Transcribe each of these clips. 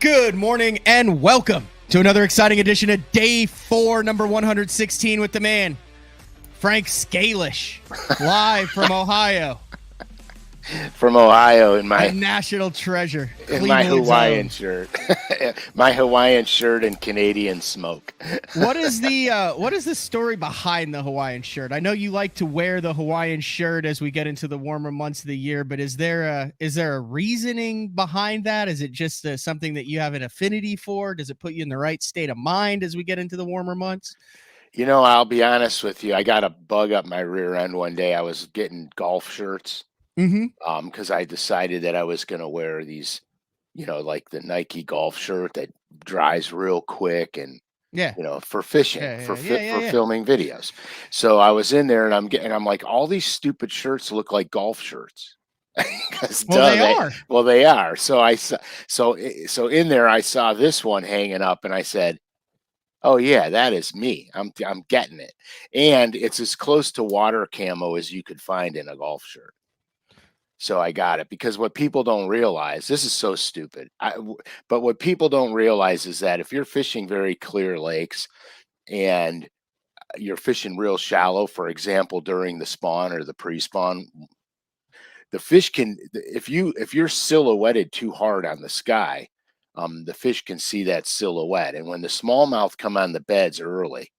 Good morning and welcome to another exciting edition of Day 4, number 116 with the man, Frank Scalish, live from Ohio. From Ohio in my national treasure, in my Hawaiian own. shirt, my Hawaiian shirt and Canadian smoke. What is the story behind the Hawaiian shirt? I know you like to wear the Hawaiian shirt as we get into the warmer months of the year, but is there a reasoning behind that? Is it just something that you have an affinity for? Does it put you in the right state of mind as we get into the warmer months? You know, I'll be honest with you. I got a bug up my rear end one day. I was getting golf shirts. Because I decided that I was going to wear these, like the Nike golf shirt that dries real quick and, for fishing, for filming videos. So I was in there and I'm like, all these stupid shirts look like golf shirts. They are. So in there I saw this one hanging up and I said, oh yeah, that is me. I'm getting it. And it's as close to water camo as you could find in a golf shirt. So I got it because what people don't realize, this is so stupid, but what people don't realize is that if you're fishing very clear lakes and you're fishing real shallow, for example, during the spawn or the pre-spawn, the fish can, if you're silhouetted too hard on the sky, the fish can see that silhouette. And when the smallmouth come on the beds early,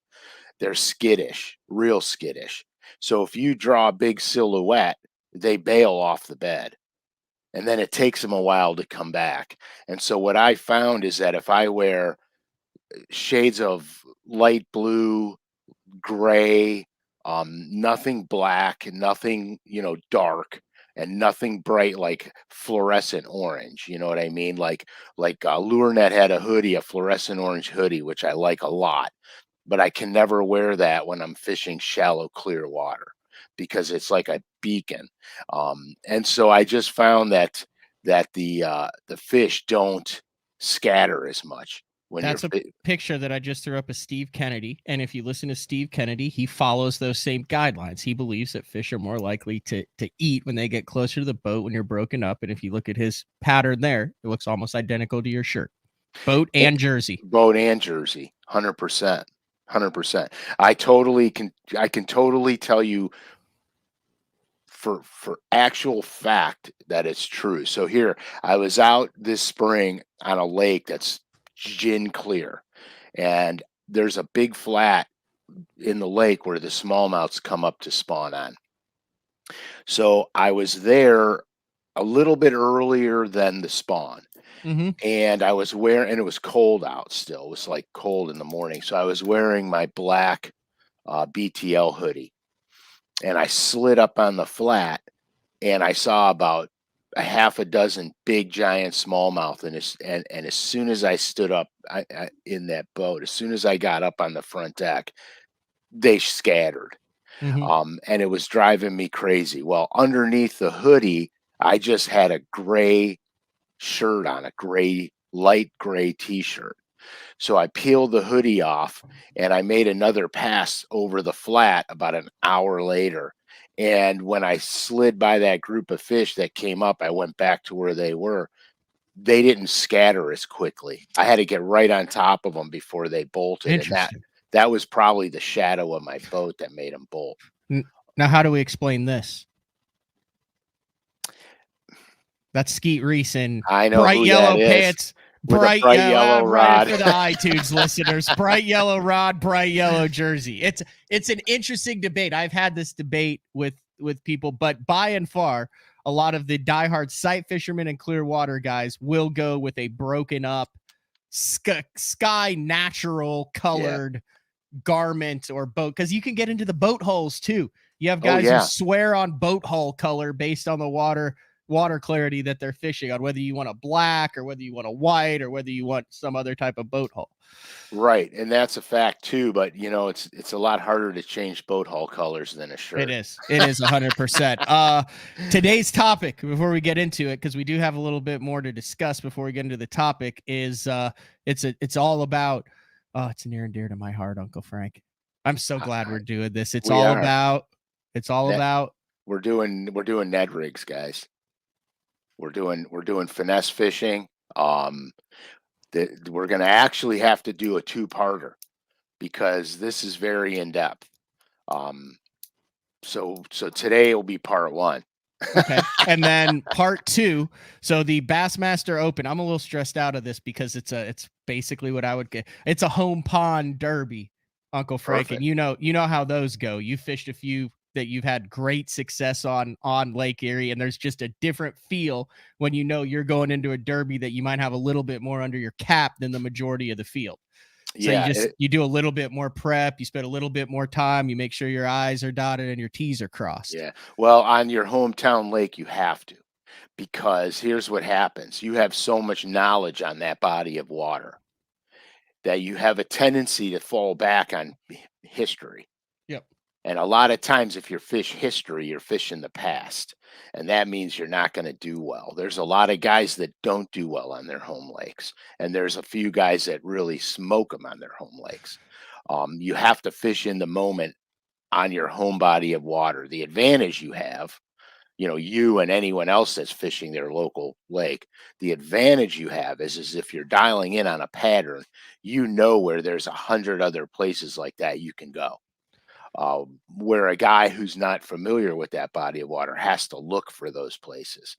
they're skittish, real skittish. So if you draw a big silhouette, they bail off the bed and then it takes them a while to come back. And so what I found is that if I wear shades of light blue, gray, nothing black, nothing, dark, and nothing bright like fluorescent orange, you know what I mean? Like LureNet had a hoodie, a fluorescent orange hoodie, which I like a lot, but I can never wear that when I'm fishing shallow, clear water, because it's like a beacon. And so I just found that the fish don't scatter as much. That's a picture that I just threw up of Steve Kennedy. And if you listen to Steve Kennedy, he follows those same guidelines. He believes that fish are more likely to eat when they get closer to the boat when you're broken up. And if you look at his pattern there, it looks almost identical to your shirt. Boat and jersey. 100%. 100%. I can totally tell you for actual fact that it's true. So here, I was out this spring on a lake that's gin clear, and there's a big flat in the lake where the smallmouths come up to spawn on. So I was there a little bit earlier than the spawn. And I was wearing, and it was cold out still. It was like cold in the morning. So I was wearing my black BTL hoodie. And I slid up on the flat and I saw about a half a dozen big giant smallmouth. And as soon as I stood up in that boat, as soon as I got up on the front deck, they scattered. And it was driving me crazy. Well, underneath the hoodie, I just had a gray shirt on, a light gray t-shirt. So I peeled the hoodie off and I made another pass over the flat about an hour later. And when I slid by that group of fish that came up, I went back to where they were. They didn't scatter as quickly. I had to get right on top of them before they bolted. And that was probably the shadow of my boat that made them bolt. Now, how do we explain this? That's Skeet Reese in bright yellow pants. Bright yellow rod for the iTunes listeners. Bright yellow rod, bright yellow jersey. It's an interesting debate. I've had this debate with people, but by and far, a lot of the diehard sight fishermen and clear water guys will go with a broken up sky natural colored garment or boat, because you can get into the boat holes too. You have guys who swear on boat hull color based on the water clarity that they're fishing on, whether you want a black or whether you want a white or whether you want some other type of boat hull. Right. And that's a fact too, but it's a lot harder to change boat hull colors than a shirt. It is 100%. Today's topic, before we get into it, because we do have a little bit more to discuss before we get into the topic, is it's all about it's near and dear to my heart, Uncle Frank. I'm so glad we're doing this. It's all about we're doing Ned rigs, guys. We're doing finesse fishing. that we're going to actually have to do a two-parter because this is very in-depth. So today will be part one. Okay. And then part two. So the Bassmaster Open, I'm a little stressed out of this because it's basically what I would get. It's a home pond derby, Uncle Frank. Perfect. And you know how those go. You fished a few that you've had great success on Lake Erie, and there's just a different feel when you know you're going into a derby that you might have a little bit more under your cap than the majority of the field. So Yeah, you do a little bit more prep, you spend a little bit more time, you make sure your I's are dotted and your T's are crossed. yeah. Well, on your hometown lake, you have to, because here's what happens. You have so much knowledge on that body of water that you have a tendency to fall back on history. Yep. And a lot of times, if you're fish history, you're fishing the past. And that means you're not going to do well. There's a lot of guys that don't do well on their home lakes. And there's a few guys that really smoke them on their home lakes. You have to fish in the moment on your home body of water. The advantage you have, you and anyone else that's fishing their local lake, the advantage you have is if you're dialing in on a pattern, where there's 100 other places like that you can go. Where a guy who's not familiar with that body of water has to look for those places.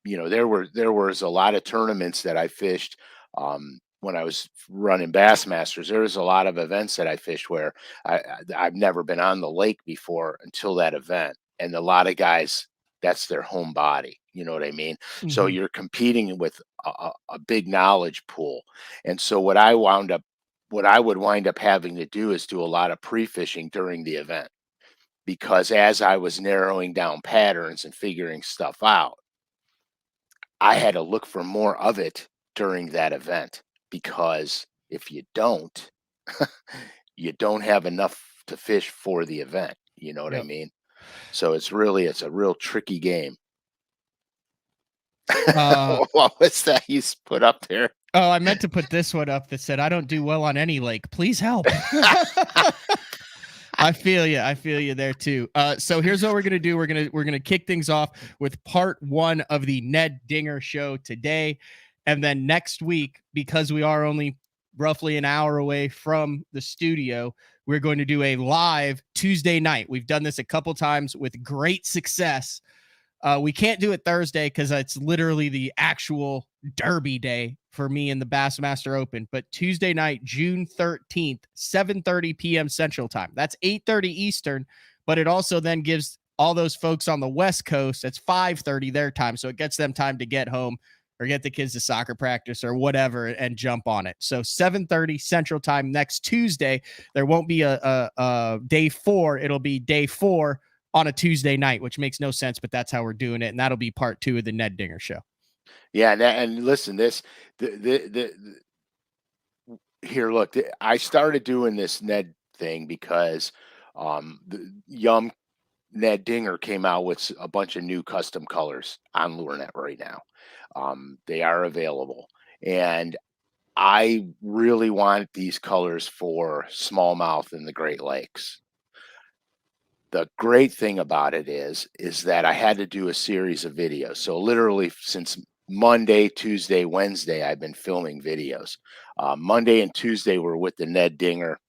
There was a lot of tournaments that I fished when I was running Bassmasters. There was a lot of events that I fished where I've never been on the lake before until that event, and a lot of guys, that's their home body. You know what I mean? Mm-hmm. So you're competing with a big knowledge pool, and so what I would wind up having to do is do a lot of pre-fishing during the event, because as I was narrowing down patterns and figuring stuff out, I had to look for more of it during that event, because if you don't, you don't have enough to fish for the event. You know what I mean? So it's a real tricky game. What was that you put up there? Oh, I meant to put this one up that said, "I don't do well on any lake. Please help." I feel you there too. So here's what we're gonna do. We're gonna kick things off with part one of the Ned Dinger show today, and then next week, because we are only roughly an hour away from the studio, we're going to do a live Tuesday night. We've done this a couple times with great success. We can't do it Thursday because it's literally the actual derby day for me in the Bassmaster Open. But Tuesday night, June 13th, 7:30 p.m. Central Time. That's 8:30 Eastern, but it also then gives all those folks on the West Coast, it's 5:30 their time. So it gets them time to get home or get the kids to soccer practice or whatever and jump on it. So 7:30 Central Time next Tuesday. There won't be a day 4. It'll be day 4 on a Tuesday night, which makes no sense, but that's how we're doing it. And that'll be part 2 of the Ned Dinger show. Yeah. And listen, here, look, I started doing this Ned thing because the young Ned Dinger came out with a bunch of new custom colors on LureNet right now. They are available, and I really want these colors for smallmouth in the Great Lakes. The great thing about it is that I had to do a series of videos. So literally since Monday, Tuesday, Wednesday, I've been filming videos. Monday and Tuesday were with the Ned Dinger.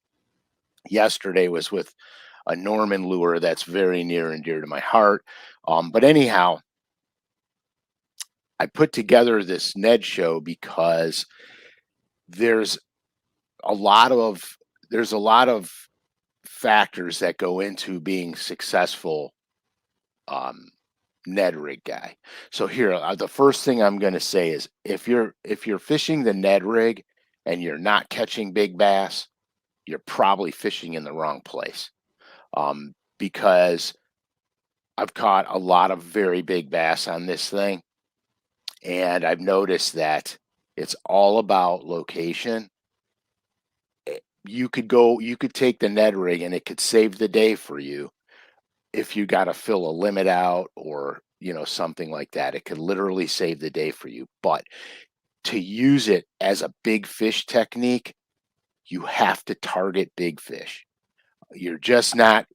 Yesterday was with a Norman lure that's very near and dear to my heart. But anyhow, I put together this Ned show because there's a lot of factors that go into being successful Ned rig guy. So here, the first thing I'm going to say is if you're fishing the Ned rig and you're not catching big bass, you're probably fishing in the wrong place. Because I've caught a lot of very big bass on this thing, and I've noticed that it's all about location. You could take the Ned rig and it could save the day for you if you got to fill a limit out or something like that. It could literally save the day for you. But to use it as a big fish technique, you have to target big fish. You're not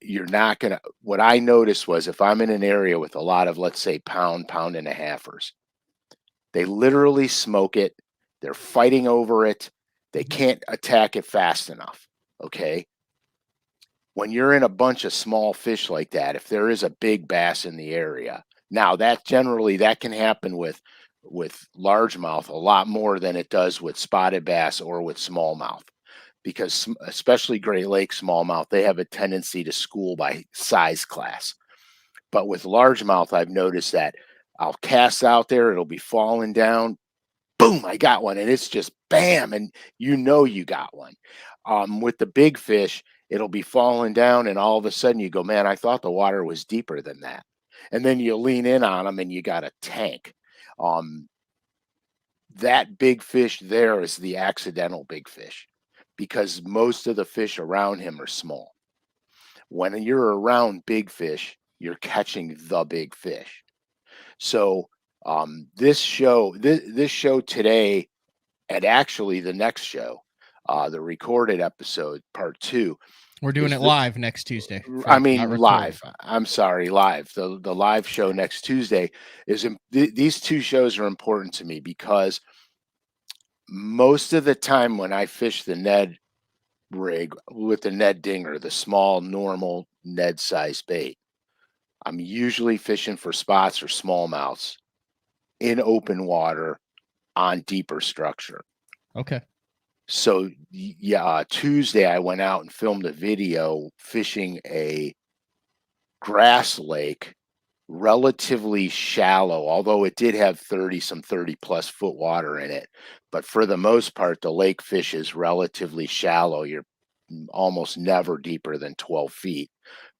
gonna. What I noticed was if I'm in an area with a lot of, let's say, pound and a halfers, they literally smoke it. They're fighting over it. They can't attack it fast enough. Okay. When you're in a bunch of small fish like that, if there is a big bass in the area, now that generally that can happen with largemouth a lot more than it does with spotted bass or with smallmouth, because especially Great Lakes smallmouth, they have a tendency to school by size class. But with largemouth, I've noticed that I'll cast out there, it'll be falling down, boom, I got one, and it's just bam, and you got one. With the big fish, it'll be falling down, and all of a sudden you go, man, I thought the water was deeper than that. And then you lean in on them, and you got a tank. Um, that big fish there is the accidental big fish, because most of the fish around him are small. When you're around big fish, you're catching the big fish. So this show today, and actually the next show, the recorded episode, part 2. We're doing it live next Tuesday. I mean, live. I'm sorry, live. The live show next Tuesday is these two shows are important to me, because most of the time when I fish the Ned rig with the Ned Dinger, the small, normal Ned size bait, I'm usually fishing for spots or smallmouths in open water on deeper structure. Okay. So yeah, Tuesday I went out and filmed a video fishing a grass lake, relatively shallow, although it did have 30 plus foot water in it. But for the most part, the lake fish is relatively shallow. You're almost never deeper than 12 feet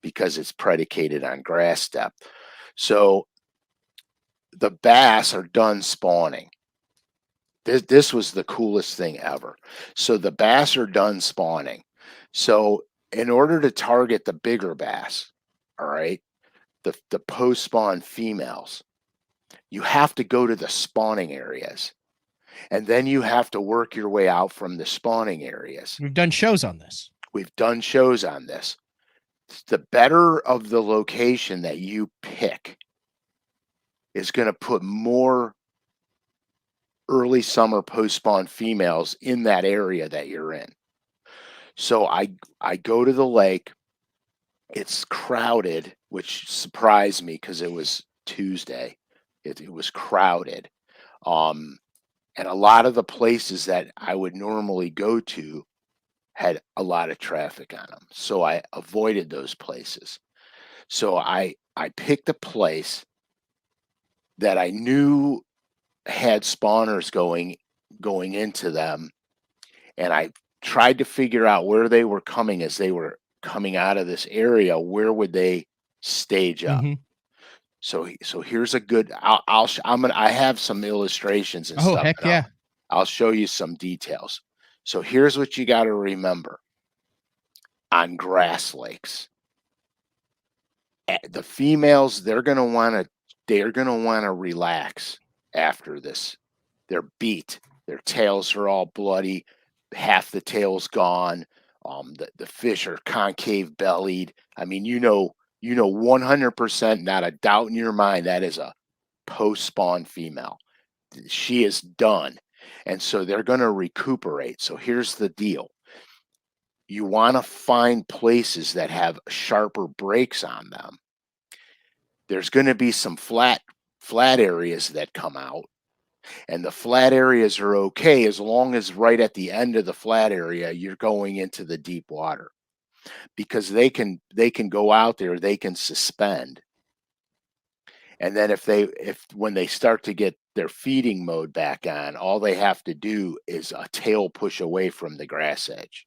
because it's predicated on grass depth. So the bass are done spawning. This was the coolest thing ever. So the bass are done spawning. So in order to target the bigger bass, all right, the post-spawn females, you have to go to the spawning areas. And then you have to work your way out from the spawning areas. We've done shows on this. We've done shows on this. The better of the location that you pick is going to put more early summer post-spawn females in that area that you're in. So I go to the lake. It's crowded, which surprised me because it was Tuesday. It was crowded. And a lot of the places that I would normally go to had a lot of traffic on them. So I avoided those places. So I picked a place that I knew had spawners going into them, and I tried to figure out where they were coming as they were coming out of this area. Where would they stage up? So here's a good. I have some illustrations and stuff. Heck yeah! I'll show you some details. So here's what you got to remember on grass lakes. The females, they're going to want to relax after this. They're beat. Their tails are all bloody. Half the tail's gone. The fish are concave bellied. I mean, 100%, not a doubt in your mind, that is a post-spawn female. She is done. And so they're going to recuperate. So here's the deal. You want to find places that have sharper breaks on them. There's going to be some flat areas that come out. And the flat areas are okay as long as right at the end of the flat area, you're going into the deep water. Because they can go out there, they can suspend. And then when they start to get their feeding mode back on, all they have to do is a tail push away from the grass edge.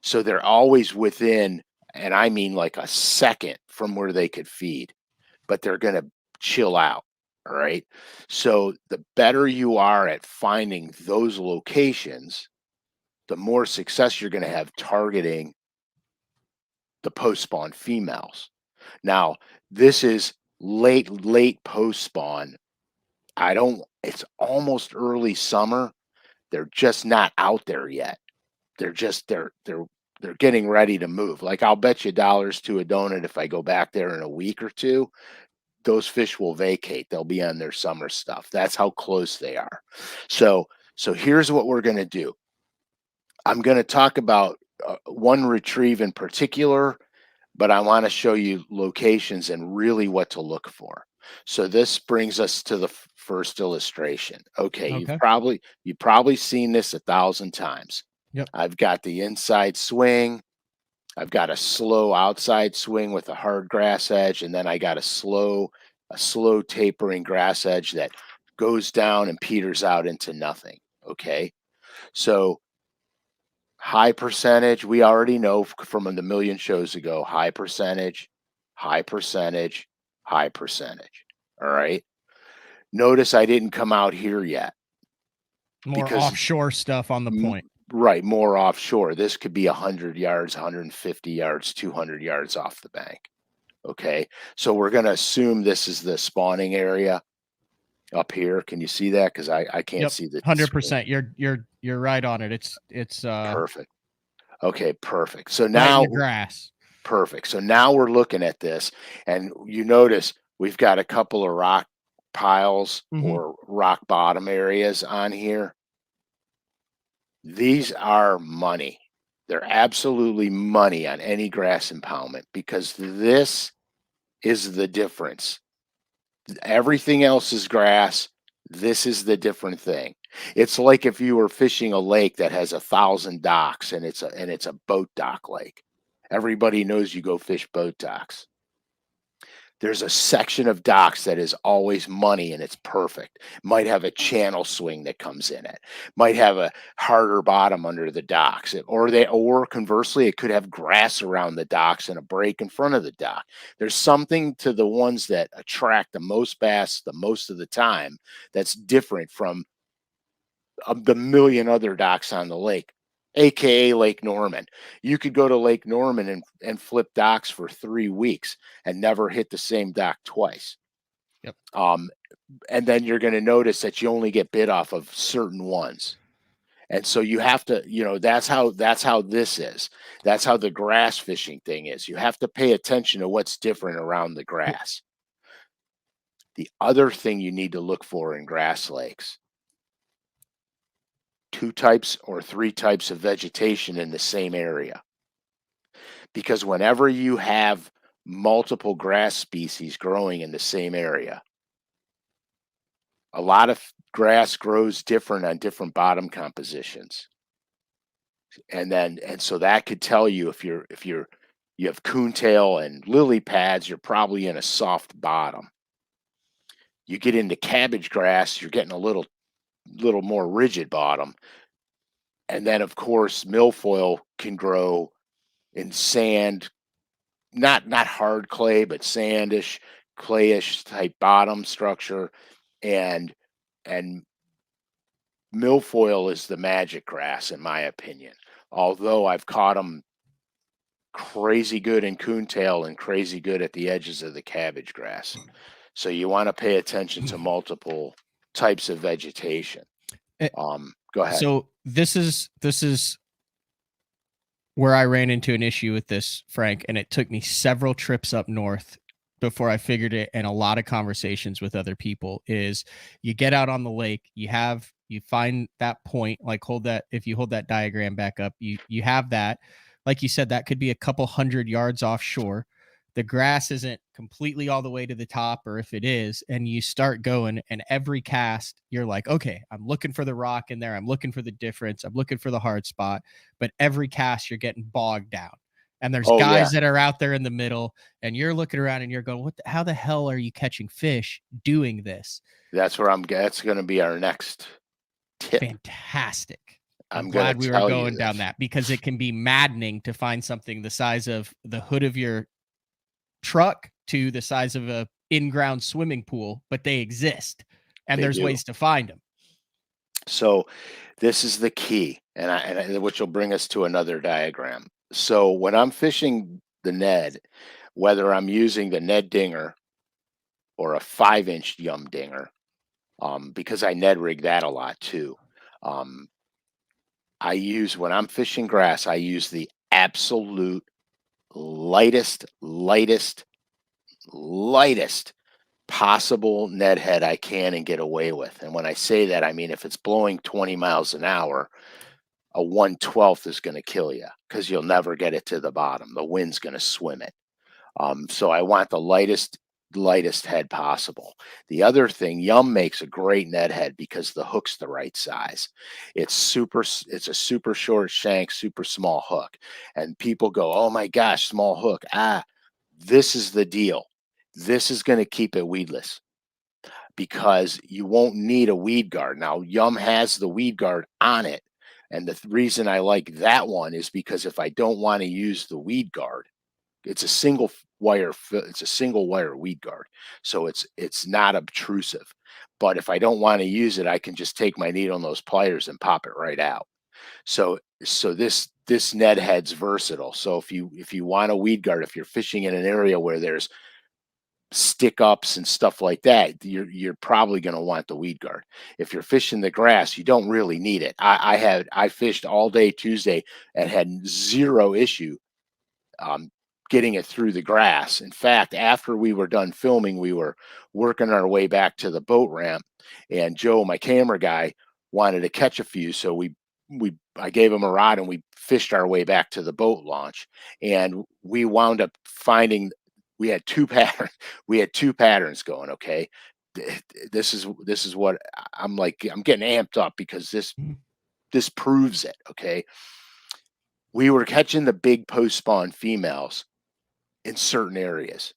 So they're always within, and I mean like a second from where they could feed, but they're going to chill out. All right. So the better you are at finding those locations, the more success you're going to have targeting the post-spawn females. Now, this is late post-spawn. It's almost early summer. They're just not out there yet. They're getting ready to move. Like, I'll bet you dollars to a donut if I go back there in a week or two, those fish will vacate. They'll be on their summer stuff. That's how close they are. So So here's what we're going to do. I'm going to talk about one retrieve in particular, but I want to show you locations and really what to look for. So this brings us to the first illustration. Okay, you've probably seen this 1,000 times. Yep. I've got the inside swing. I've got a slow outside swing with a hard grass edge, and then I got a slow tapering grass edge that goes down and peters out into nothing. Okay, so high percentage, we already know from the million shows ago, high percentage, high percentage, high percentage. All right. Notice I didn't come out here yet. More offshore stuff on the point. Right, more offshore. This could be 100 yards, 150 yards, 200 yards off the bank. Okay, so we're going to assume this is the spawning area up here. Can you see that? Because I can't see the 100%. You're right on it. It's perfect. Okay, perfect. So now right in the grass. Perfect. So now we're looking at this, and you notice we've got a couple of rock piles or rock bottom areas on here. These are money. They're absolutely money on any grass impoundment because this is the difference. Everything else is grass. This is the different thing. It's like if you were fishing a lake that has 1,000 docks and it's a boat dock lake. Everybody knows you go fish boat docks. There's a section of docks that is always money and it's perfect. Might have a channel swing that comes in it. Might have a harder bottom under the docks. Or conversely, it could have grass around the docks and a break in front of the dock. There's something to the ones that attract the most bass the most of the time that's different from the million other docks on the lake, aka Lake Norman. You could go to Lake Norman and flip docks for 3 weeks and never hit the same dock twice. Yep. And then you're going to notice that you only get bid off of certain ones. And so you have to, that's how this is. That's how the grass fishing thing is. You have to pay attention to what's different around the grass. The other thing you need to look for in grass lakes, 2 types or 3 types of vegetation in the same area. Because whenever you have multiple grass species growing in the same area, a lot of grass grows different on different bottom compositions. And so that could tell you if you have coontail and lily pads, you're probably in a soft bottom. You get into cabbage grass, you're getting a little more rigid bottom. And then of course milfoil can grow in sand, not hard clay, but sandish, clayish type bottom structure. And milfoil is the magic grass in my opinion. Although I've caught them crazy good in coontail and crazy good at the edges of the cabbage grass. So you want to pay attention to multiple types of vegetation. Go ahead. So this is where I ran into an issue with this, Frank, and it took me several trips up north before I figured it, and a lot of conversations with other people. Is you get out on the lake, you find that point, like if you hold that diagram back up, you have that, like you said, that could be a couple 100 yards offshore. The grass isn't completely all the way to the top, or if it is, and you start going, and every cast, you're like, okay, I'm looking for the rock in there. I'm looking for the difference. I'm looking for the hard spot. But every cast, you're getting bogged down. And there's guys that are out there in the middle, and you're looking around and you're going, how the hell are you catching fish doing this? That's going to be our next tip. Fantastic. I'm glad we were going down that, because it can be maddening to find something the size of the hood of your truck to the size of a in-ground swimming pool, but they exist, and there's ways to find them. So this is the key, and which will bring us to another diagram. So when I'm fishing the Ned, whether I'm using the Ned dinger or a 5-inch Yum dinger, because I Ned rig that a lot too. When I'm fishing grass, I use the absolute lightest possible Ned head I can and get away with. And when I say that, I mean if it's blowing 20 miles an hour, a 1/12 is going to kill you because you'll never get it to the bottom. The wind's going to swim it. So I want the lightest head possible. The other thing, Yum makes a great Ned head because the hook's the right size. It's a super short shank, super small hook. And people go, "Oh my gosh, small hook." This is the deal. This is going to keep it weedless because you won't need a weed guard. Now, Yum has the weed guard on it. And the reason I like that one is because if I don't want to use the weed guard, it's a single wire weed guard. So it's not obtrusive. But if I don't want to use it, I can just take my needle and those pliers and pop it right out. So this Ned head's versatile. So if you want a weed guard, if you're fishing in an area where there's stick ups and stuff like that, you're probably going to want the weed guard. If you're fishing the grass, you don't really need it. I fished all day Tuesday and had zero issue getting it through the grass. In fact, after we were done filming, we were working our way back to the boat ramp, and Joe, my camera guy, wanted to catch a few, so I gave him a rod and we fished our way back to the boat launch, and we wound up finding we had two patterns going. Okay, this is what I'm like. I'm getting amped up because this proves it. Okay, we were catching the big post spawn females in certain areas.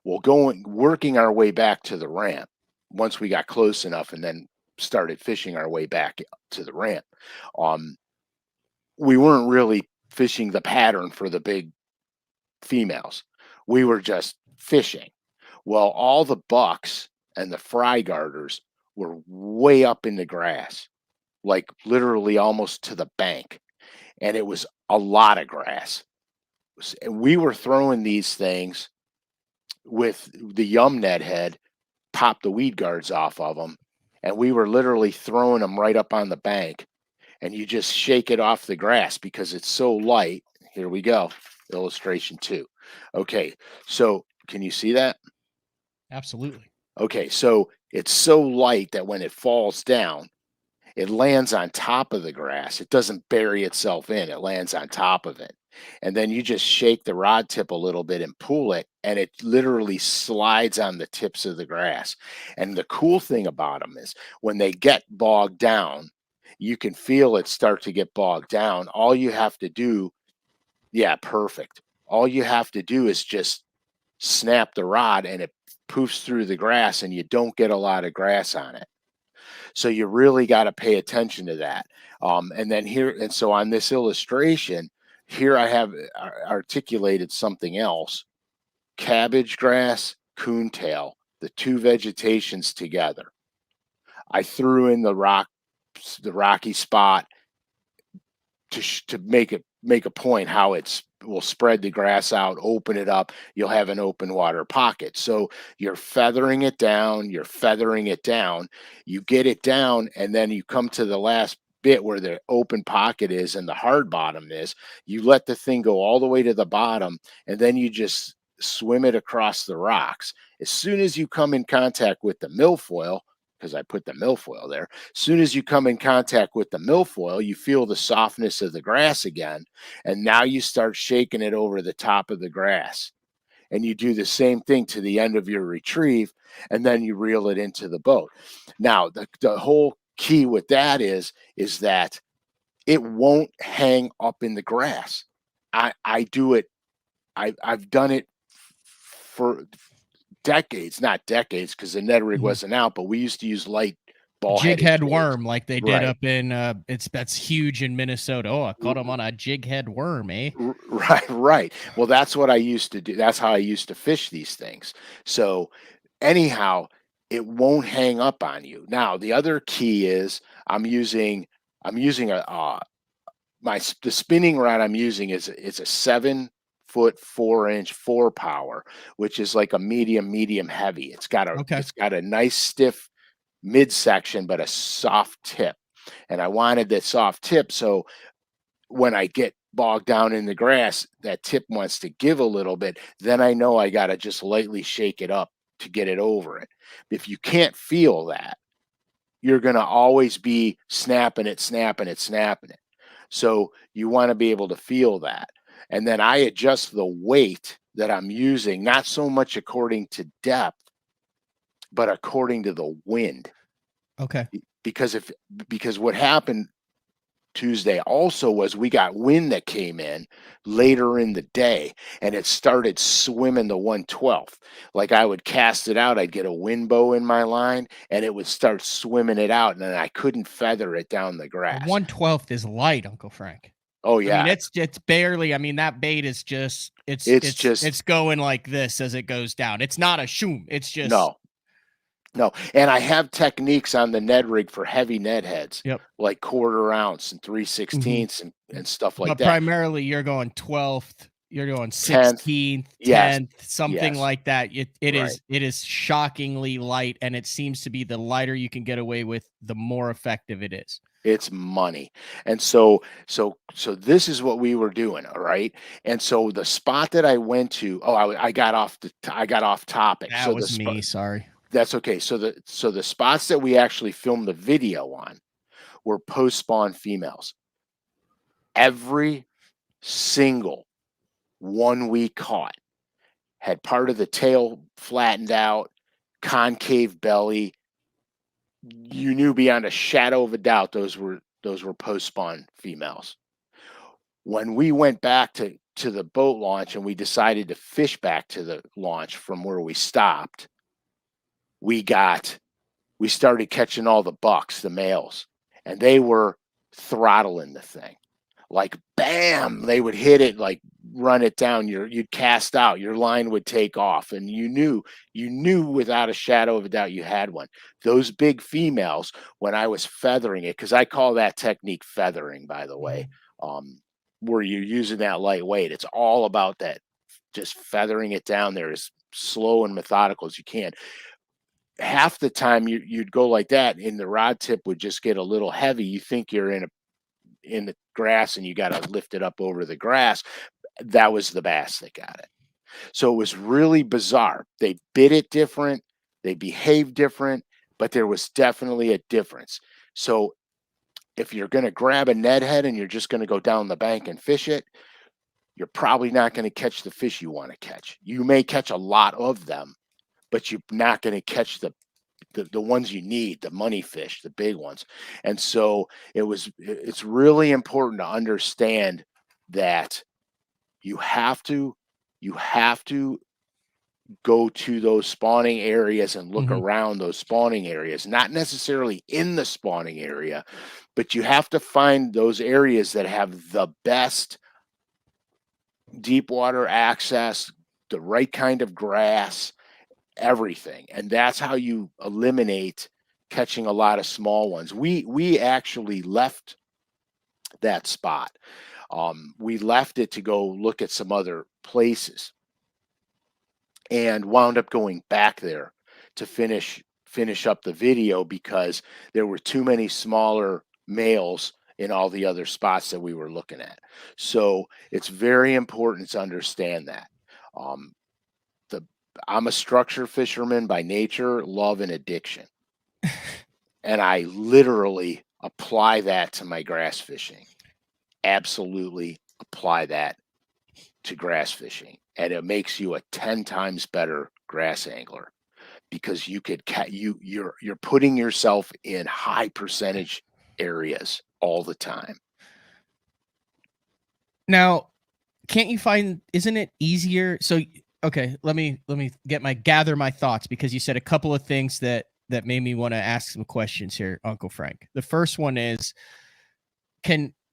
Well, working our way back to the ramp once we got close enough, and then started fishing our way back to the ramp. We weren't really fishing the pattern for the big females. We were just fishing. Well, all the bucks and the fry garters were way up in the grass, like literally almost to the bank. And it was a lot of grass. And we were throwing these things with the Yum Ned head, pop the weed guards off of them. And we were literally throwing them right up on the bank. And you just shake it off the grass because it's so light. Here we go. Illustration 2. Okay, so can you see that? Absolutely. Okay, so it's so light that when it falls down, it lands on top of the grass. It doesn't bury itself in, it lands on top of it. And then you just shake the rod tip a little bit and pull it, and it literally slides on the tips of the grass. And the cool thing about them is when they get bogged down, you can feel it start to get bogged down. All you have to do, yeah, perfect. All you have to do is just snap the rod and it poofs through the grass and you don't get a lot of grass on it. So you really got to pay attention to that. And so on this illustration, here I have articulated something else. Cabbage grass, coontail, the two vegetations together. I threw in the rocky spot to make a point how will spread the grass out, open it up, you'll have an open water pocket. So you're feathering it down, you get it down, and then you come to the last bit where the open pocket is and the hard bottom is. You let the thing go all the way to the bottom, and then you just swim it across the rocks. As soon as you come in contact with the milfoil, because I put the milfoil there. As soon as you come in contact with the milfoil, you feel the softness of the grass again. And now you start shaking it over the top of the grass. And you do the same thing to the end of your retrieve, and then you reel it into the boat. Now, the whole key with that is that it won't hang up in the grass. I do it. I've done it for decades, not decades, because the Ned rig wasn't out, but we used to use light ball jig head worm like they did up in that's huge in Minnesota. Oh, I caught him on a jig head worm, eh? Right. Well, that's what I used to do. That's how I used to fish these things. So anyhow, it won't hang up on you. Now, the other key is I'm using the spinning rod I'm using is it's a 7-foot 4-inch 4-power, which is like a medium heavy. It's got a nice stiff midsection, but a soft tip. And I wanted that soft tip, so when I get bogged down in the grass, that tip wants to give a little bit. Then I know I got to just lightly shake it up to get it over it. If you can't feel that, you're going to always be snapping it. So you want to be able to feel that. And then I adjust the weight that I'm using, not so much according to depth, but according to the wind. Okay. Because what happened Tuesday also was we got wind that came in later in the day, and it started swimming the 1/12. Like I would cast it out, I'd get a wind bow in my line, and it would start swimming it out, and then I couldn't feather it down the grass. 1/12 is light, Uncle Frank. Oh yeah. I mean, it's barely. I mean, that bait is just it's going like this as it goes down. It's not a shoom. It's just no. And I have techniques on the Ned rig for heavy Ned heads, yep, like 1/4 ounce and 3/16 and stuff like that. But primarily, you're going 12th, you're going 16th, 10th, something like that. It is shockingly light, and it seems to be the lighter you can get away with, the more effective it is. It's money. And so this is what we were doing, all right? And so the spot that I went to, I got off topic. That was me, sorry. That's okay. So the spots that we actually filmed the video on were post-spawn females. Every single one we caught had part of the tail flattened out, concave belly. You knew beyond a shadow of a doubt those were post-spawn females. When we went back to the boat launch and we decided to fish back to the launch from where we stopped, we started catching all the bucks, the males, and they were throttling the thing. Like bam, they would hit it, like run it down. You'd cast out, your line would take off, and you knew without a shadow of a doubt you had one. Those big females, when I was feathering it, because I call that technique feathering, by the way, where you're using that lightweight. It's all about that, just feathering it down there as slow and methodical as you can. Half the time you'd go like that, and the rod tip would just get a little heavy. You think you're in the grass and you got to lift it up over the grass. That was the bass that got it. So it was really bizarre. They bit it different, they behaved different, but there was definitely a difference. So if you're going to grab a Ned head and you're just going to go down the bank and fish it, you're probably not going to catch the fish you want to catch. You may catch a lot of them, but you're not going to catch the ones you need, the money fish, the big ones. And so it's really important to understand that you have to go to those spawning areas and look around those spawning areas, not necessarily in the spawning area, but you have to find those areas that have the best deep water access, the right kind of grass, everything. And that's how you eliminate catching a lot of small ones. We actually left that spot. We left it to go look at some other places and wound up going back there to finish up the video because there were too many smaller males in all the other spots that we were looking at. So it's very important to understand that. I'm a structure fisherman by nature, love, and addiction. And I literally apply that to my grass fishing. Absolutely apply that to grass fishing. And it makes you a 10 times better grass angler because you're putting yourself in high percentage areas all the time. Now, can't you find, isn't it easier? So okay, let me gather my thoughts because you said a couple of things that made me want to ask some questions here, Uncle Frank. The first one is,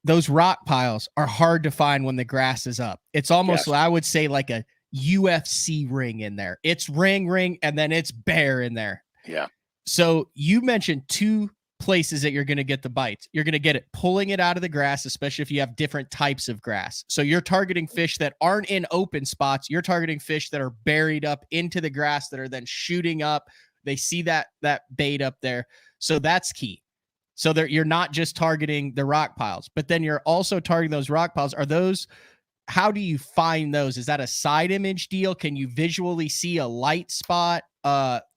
those rock piles are hard to find when the grass is up. It's almost, I would say, like a UFC ring in there. It's ring, and then it's bare in there. Yeah. So you mentioned two places that you're going to get the bites. You're going to get it pulling it out of the grass, especially if you have different types of grass. So you're targeting fish that aren't in open spots. You're targeting fish that are buried up into the grass that are then shooting up. They see that bait up there. So that's key. So you're not just targeting the rock piles, but then you're also targeting those rock piles. How do you find those? Is that a side image deal? Can you visually see a light spot?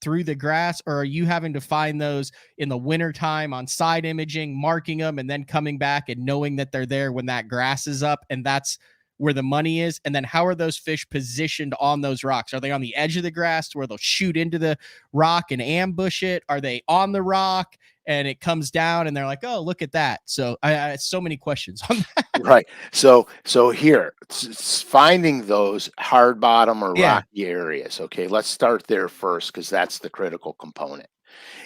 through the grass, or are you having to find those in the wintertime on side imaging, marking them, and then coming back and knowing that they're there when that grass is up, and that's where the money is? And then how are those fish positioned on those rocks? Are they on the edge of the grass where they'll shoot into the rock and ambush it? Are they on the rock and it comes down and they're like, oh, look at that? So I so many questions on that. Right. So here, finding those hard bottom or Yeah. rocky areas. Okay, let's start there first because that's the critical component.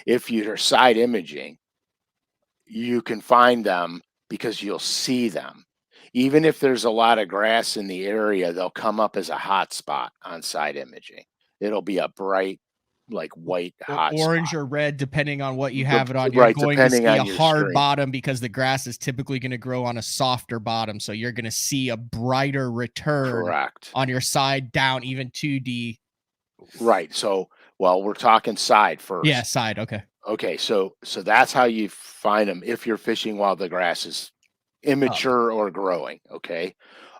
If you're side imaging, you can find them because you'll see them. Even if there's a lot of grass in the area, they'll come up as a hot spot on side imaging. It'll be a bright, like white Or hot spot. orange or red, depending on what you have it on. You're Right, going to depending see on a your hard stream. bottom because the grass is typically going to grow on a softer bottom. So you're going to see a brighter return Correct. on your side down, even 2D. Right. So, well, we're talking side first. Yeah, side. Okay. Okay. So that's how you find them if you're fishing while the grass is immature or growing. Okay.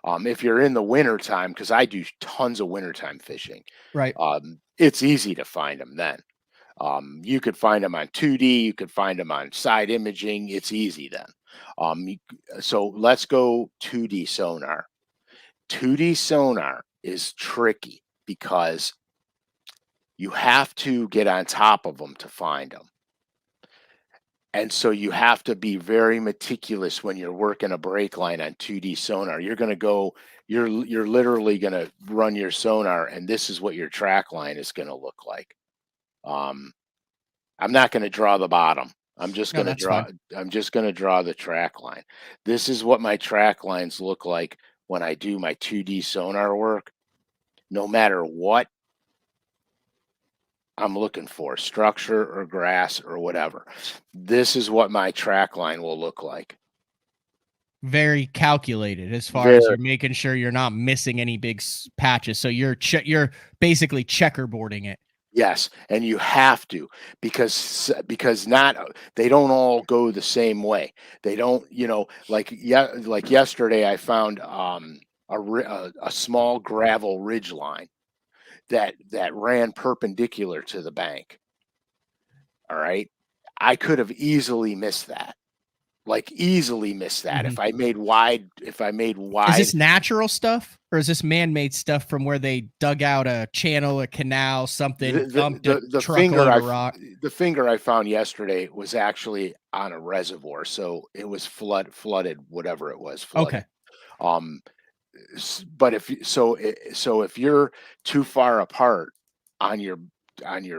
If you're in the winter time, because I do tons of wintertime fishing, Right. it's easy to find them then. You could find them on 2D, you could find them on side imaging. It's easy then. So let's go 2D sonar. 2D sonar is tricky because you have to get on top of them to find them. And so you have to be very meticulous when you're working a break line on 2D sonar. You're going to go, you're literally going to run your sonar, and this is what your track line is going to look like. I'm not going to draw the bottom. I'm just going to draw. Fine. I'm just going to draw the track line. This is what my track lines look like when I do my 2D sonar work. No matter what I'm looking for, structure or grass or whatever, this is what my track line will look like. Very calculated as far as you're making sure you're not missing any big patches. So you're basically checkerboarding it. Yes, and you have to because not they don't all go the same way. They don't, like yesterday I found a small gravel ridge line that ran perpendicular to the bank. All right. I could have easily missed that. Like easily missed that. If I made wide. Is this natural stuff or is this man-made stuff from where they dug out a channel, a canal, something, dumped a truckload of rock? The finger I found yesterday was actually on a reservoir, so it was flooded, whatever it was, flooded. Okay. But if you're too far apart on your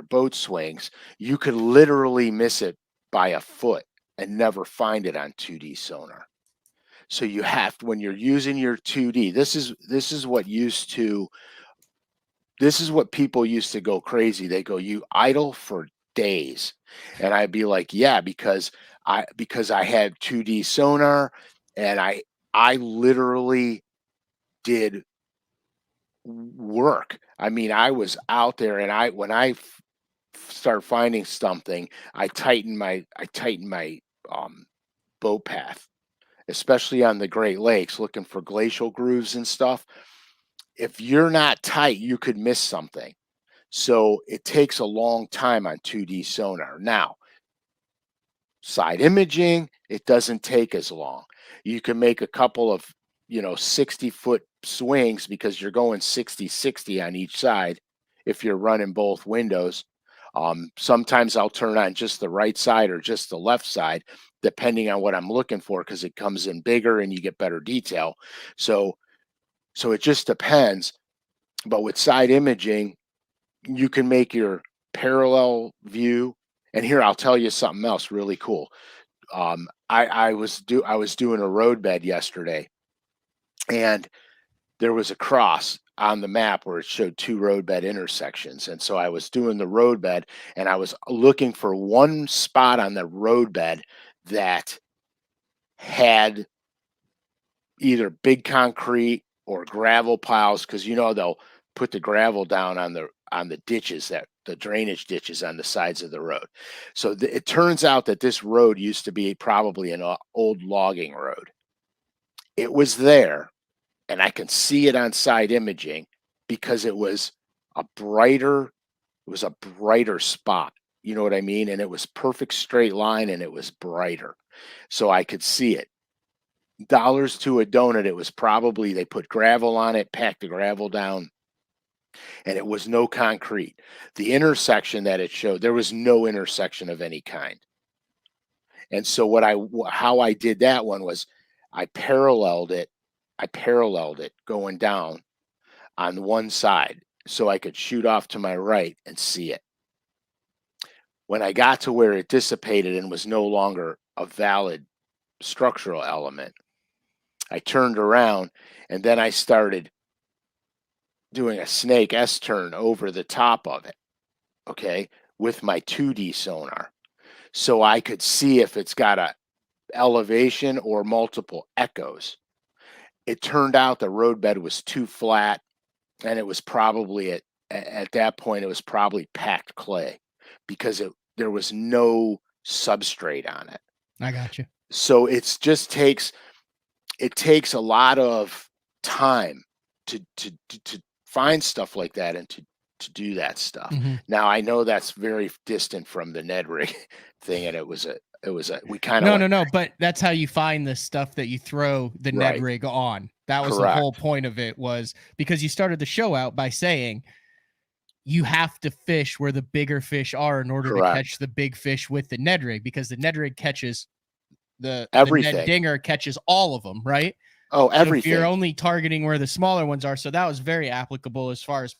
boat swings, you could literally miss it by a foot and never find it on 2D sonar. So you have to, when you're using your 2D, this is what people used to go crazy. They go, you idle for days. And I'd be like, yeah, because I had 2D sonar and I literally did work. I mean, I was out there and when I start finding something, I tighten my boat path, especially on the Great Lakes, looking for glacial grooves and stuff. If you're not tight, you could miss something. So it takes a long time on 2D sonar. Now, side imaging, it doesn't take as long. You can make a couple of 60-foot swings because you're going 60-60 on each side if you're running both windows. Sometimes I'll turn on just the right side or just the left side, depending on what I'm looking for, because it comes in bigger and you get better detail. So it just depends. But with side imaging, you can make your parallel view. And here, I'll tell you something else really cool. I was doing a roadbed yesterday, and there was a cross on the map where it showed two roadbed intersections. And so I was doing the roadbed and I was looking for one spot on the roadbed that had either big concrete or gravel piles, because they'll put the gravel down on the ditches, that the drainage ditches on the sides of the road. So it turns out that this road used to be probably an old logging road. It was there, and I can see it on side imaging because it was a brighter It was a brighter spot. You know what I mean? And it was perfect straight line and it was brighter. So I could see it. Dollars to a donut. It was probably, they put gravel on it, packed the gravel down, and it was no concrete. The intersection that it showed, there was no intersection of any kind. And so how I did that one was I paralleled it. I paralleled it going down on one side so I could shoot off to my right and see it. When I got to where it dissipated and was no longer a valid structural element, I turned around and then I started doing a snake S turn over the top of it, okay, with my 2D sonar. So I could see if it's got a elevation or multiple echoes. It turned out the roadbed was too flat, and it was probably at that point it was probably packed clay because there was no substrate on it. I got you. So it takes a lot of time to find stuff like that and to do that stuff. Now I know that's very distant from the Ned rig thing, and we kind of no, but that's how you find the stuff that you throw the Ned rig on. That was the whole point of it, was because you started the show out by saying you have to fish where the bigger fish are in order to catch the big fish with the Ned rig, because the Ned rig catches the Ned dinger catches all of them, right? Oh, everything. So you're only targeting where the smaller ones are. So that was very applicable as far as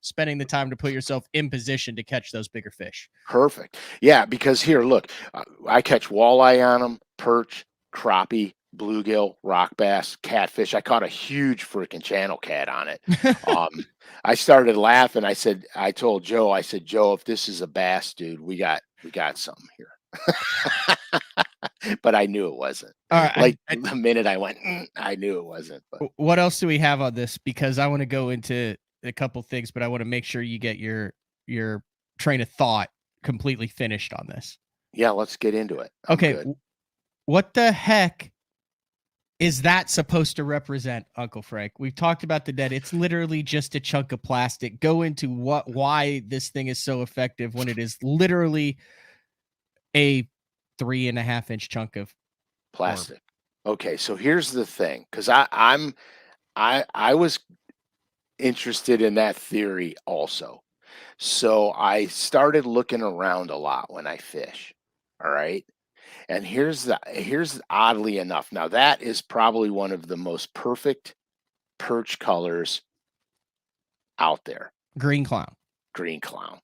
spending the time to put yourself in position to catch those bigger fish. Perfect. Yeah, because here, look, I catch walleye on them, perch, crappie, bluegill, rock bass, catfish. I caught a huge freaking channel cat on it. I started laughing. I told Joe, Joe, if this is a bass, dude, we got something here. But I knew it wasn't. The minute I went, I knew it wasn't. But. What else do we have on this? Because I want to go into a couple things, but I want to make sure you get your train of thought completely finished on this. Yeah, let's get into it. Okay. What the heck is that supposed to represent, Uncle Frank? We've talked about the Ned. It's literally just a chunk of plastic. Go into why this thing is so effective when it is literally a 3.5-inch chunk of plastic. Okay, so here's the thing, because I was interested in that theory also. So I started looking around a lot when I fish. All right. And here's oddly enough. Now that is probably one of the most perfect perch colors out there. Green clown. Green clown.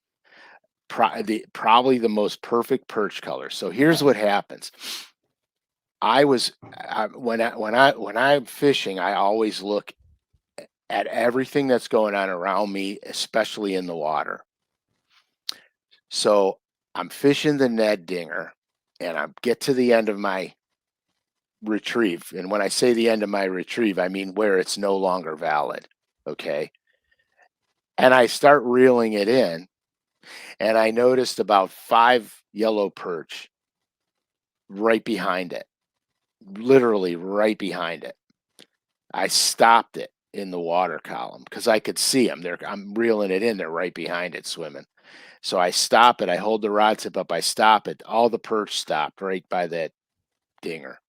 Probably the most perfect perch color. So here's what happens. When I'm fishing, I always look at everything that's going on around me, especially in the water. So I'm fishing the Ned dinger, and I get to the end of my retrieve. And when I say the end of my retrieve, I mean where it's no longer valid. Okay. And I start reeling it in, and I noticed about 5 yellow perch right behind it, literally right behind it. I stopped it in the water column because I could see them. I'm reeling it in. They're right behind it swimming. So I stop it. I hold the rod tip up. I stop it. All the perch stopped right by that dinger.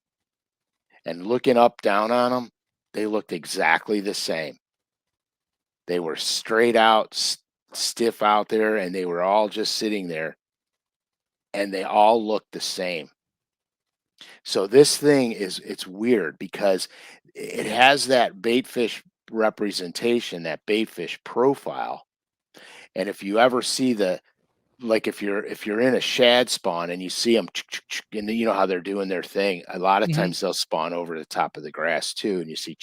And looking up, down on them, they looked exactly the same. They were straight out, stiff out there, and they were all just sitting there. And they all looked the same. So this thing it's weird because it has that baitfish representation, that baitfish profile. And if you ever see if you're in a shad spawn and you see them, and you know how they're doing their thing, a lot of times they'll spawn over the top of the grass too, and you see,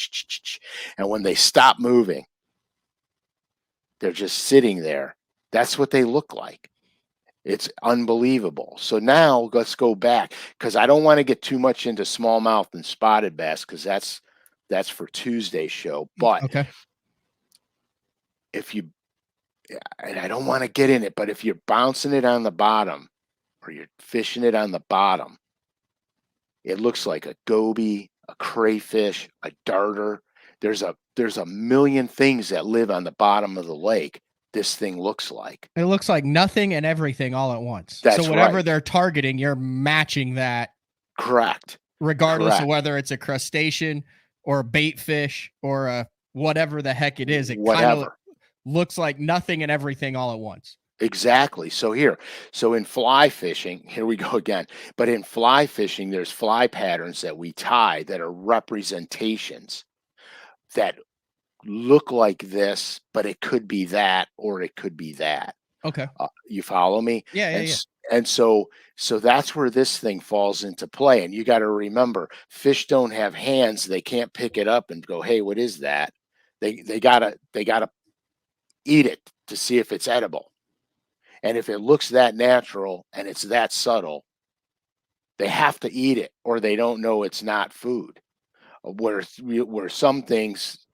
and when they stop moving, they're just sitting there. That's what they look like. It's unbelievable. So now let's go back, because I don't want to get too much into smallmouth and spotted bass, because that's for Tuesday's show. But and I don't want to get in it, but if you're bouncing it on the bottom or you're fishing it on the bottom, it looks like a goby, a crayfish, a darter. There's a million things that live on the bottom of the lake this thing looks like. It looks like nothing and everything all at once. That's so whatever right. they're targeting, you're matching that. Correct. Regardless of whether it's a crustacean or a bait fish or a whatever the heck it is, it kind of looks like nothing and everything all at once. Exactly. So in fly fishing, here we go again. But in fly fishing, there's fly patterns that we tie that are representations that look like this, but it could be that, or it could be that. Okay. You follow me? Yeah. And so that's where this thing falls into play. And you got to remember, fish don't have hands. They can't pick it up and go, "Hey, what is that?" They gotta eat it to see if it's edible. And if it looks that natural and it's that subtle, they have to eat it or they don't know it's not food. Where some things,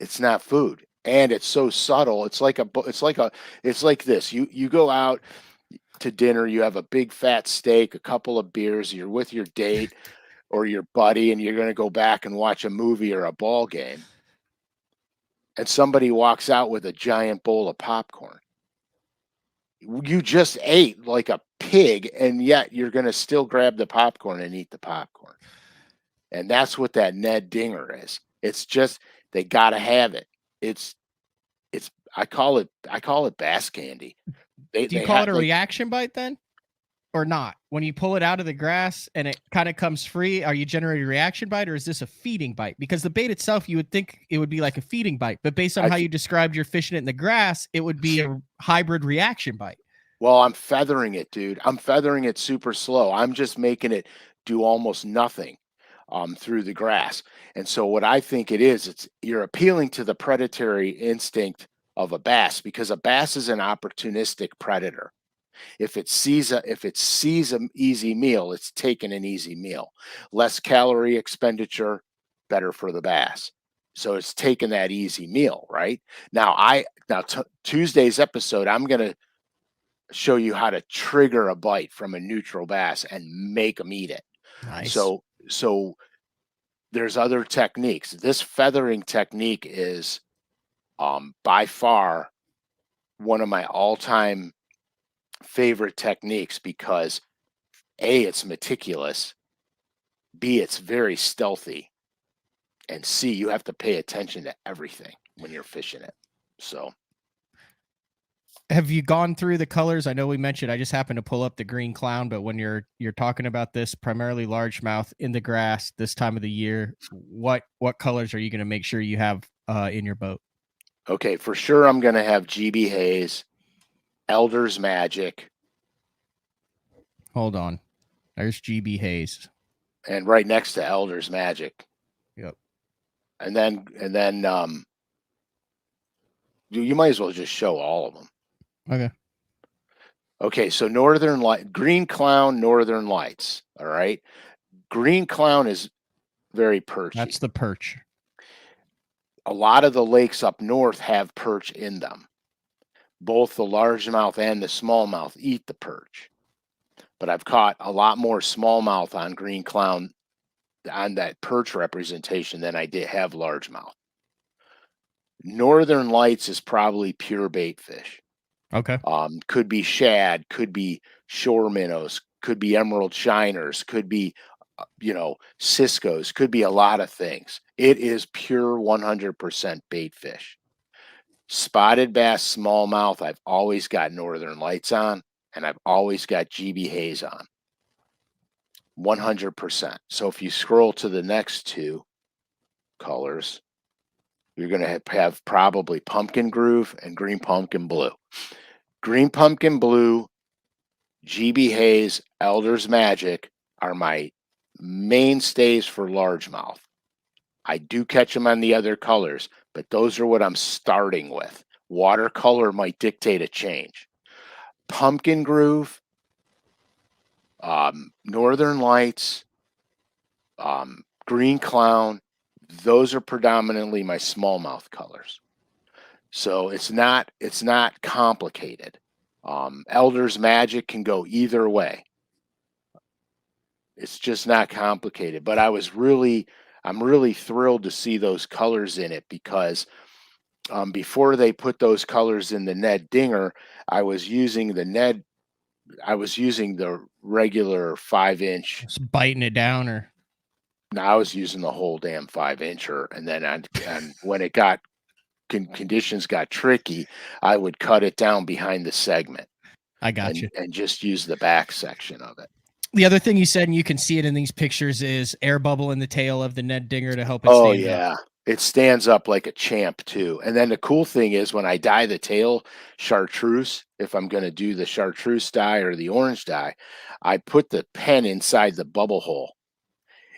it's not food and it's so subtle. It's like this. You go out to dinner, you have a big fat steak, a couple of beers, you're with your date or your buddy, and you're going to go back and watch a movie or a ball game. And somebody walks out with a giant bowl of popcorn. You just ate like a pig, and yet you're going to still grab the popcorn and eat the popcorn. And that's what that Ned Dinger is. It's just, they got to have it. I call it bass candy. Do you call it a reaction bite then? Or not? When you pull it out of the grass and it kind of comes free, are you generating a reaction bite or is this a feeding bite? Because the bait itself, you would think it would be like a feeding bite, but based on how you described you're fishing it in the grass, it would be a hybrid reaction bite. Well, I'm feathering it, dude. I'm feathering it super slow. I'm just making it do almost nothing through the grass. And so what I think it is, you're appealing to the predatory instinct of a bass, because a bass is an opportunistic predator. If it sees an easy meal, it's taking an easy meal. Less calorie expenditure, better for the bass. So it's taking that easy meal, right? Now Tuesday's episode, I'm going to show you how to trigger a bite from a neutral bass and make them eat it. Nice. So there's other techniques. This feathering technique is by far one of my all-time favorite techniques because A, it's meticulous, B, it's very stealthy, and C, you have to pay attention to everything when you're fishing it. So have you gone through the colors? I know we mentioned, I just happened to pull up the green clown, but when you're talking about this primarily largemouth in the grass this time of the year, what colors are you going to make sure you have in your boat? Okay, for sure I'm going to have GB Haze, Elder's Magic. Hold on. There's GB Haze. And right next to Elder's Magic. Yep. And then you might as well just show all of them. Okay. Okay, so Northern Light, Green Clown, Northern Lights. All right. Green Clown is very perchy. That's the perch. A lot of the lakes up north have perch in them. Both the largemouth and the smallmouth eat the perch. But I've caught a lot more smallmouth on Green Clown on that perch representation than I did have largemouth. Northern Lights is probably pure bait fish. Okay. Could be shad, could be shore minnows, could be emerald shiners, could be, Cisco's, could be a lot of things. It is pure 100% bait fish. Spotted bass, smallmouth, I've always got Northern Lights on, and I've always got GB Haze on. 100%. So if you scroll to the next two colors, you're going to have probably Pumpkin Groove and Green Pumpkin Blue. Green Pumpkin Blue, GB Haze, Elder's Magic are my mainstays for largemouth. I do catch them on the other colors, but those are what I'm starting with. Watercolor might dictate a change. Pumpkin Groove, Northern Lights, Green Clown, those are predominantly my smallmouth colors. So it's not complicated. Elder's Magic can go either way. It's just not complicated. But I'm really thrilled to see those colors in it because before they put those colors in the Ned Dinger, I was using the Ned. I was using the regular 5-inch. Just biting it down, or no, I was using the whole damn 5-incher, and then and when it got conditions got tricky, I would cut it down behind the segment. I got you. And just use the back section of it. The other thing you said, and you can see it in these pictures, is air bubble in the tail of the Ned Dinger to help it stand up. It stands up like a champ too. And then the cool thing is when I dye the tail chartreuse, if I'm going to do the chartreuse dye or the orange dye, I put the pen inside the bubble hole.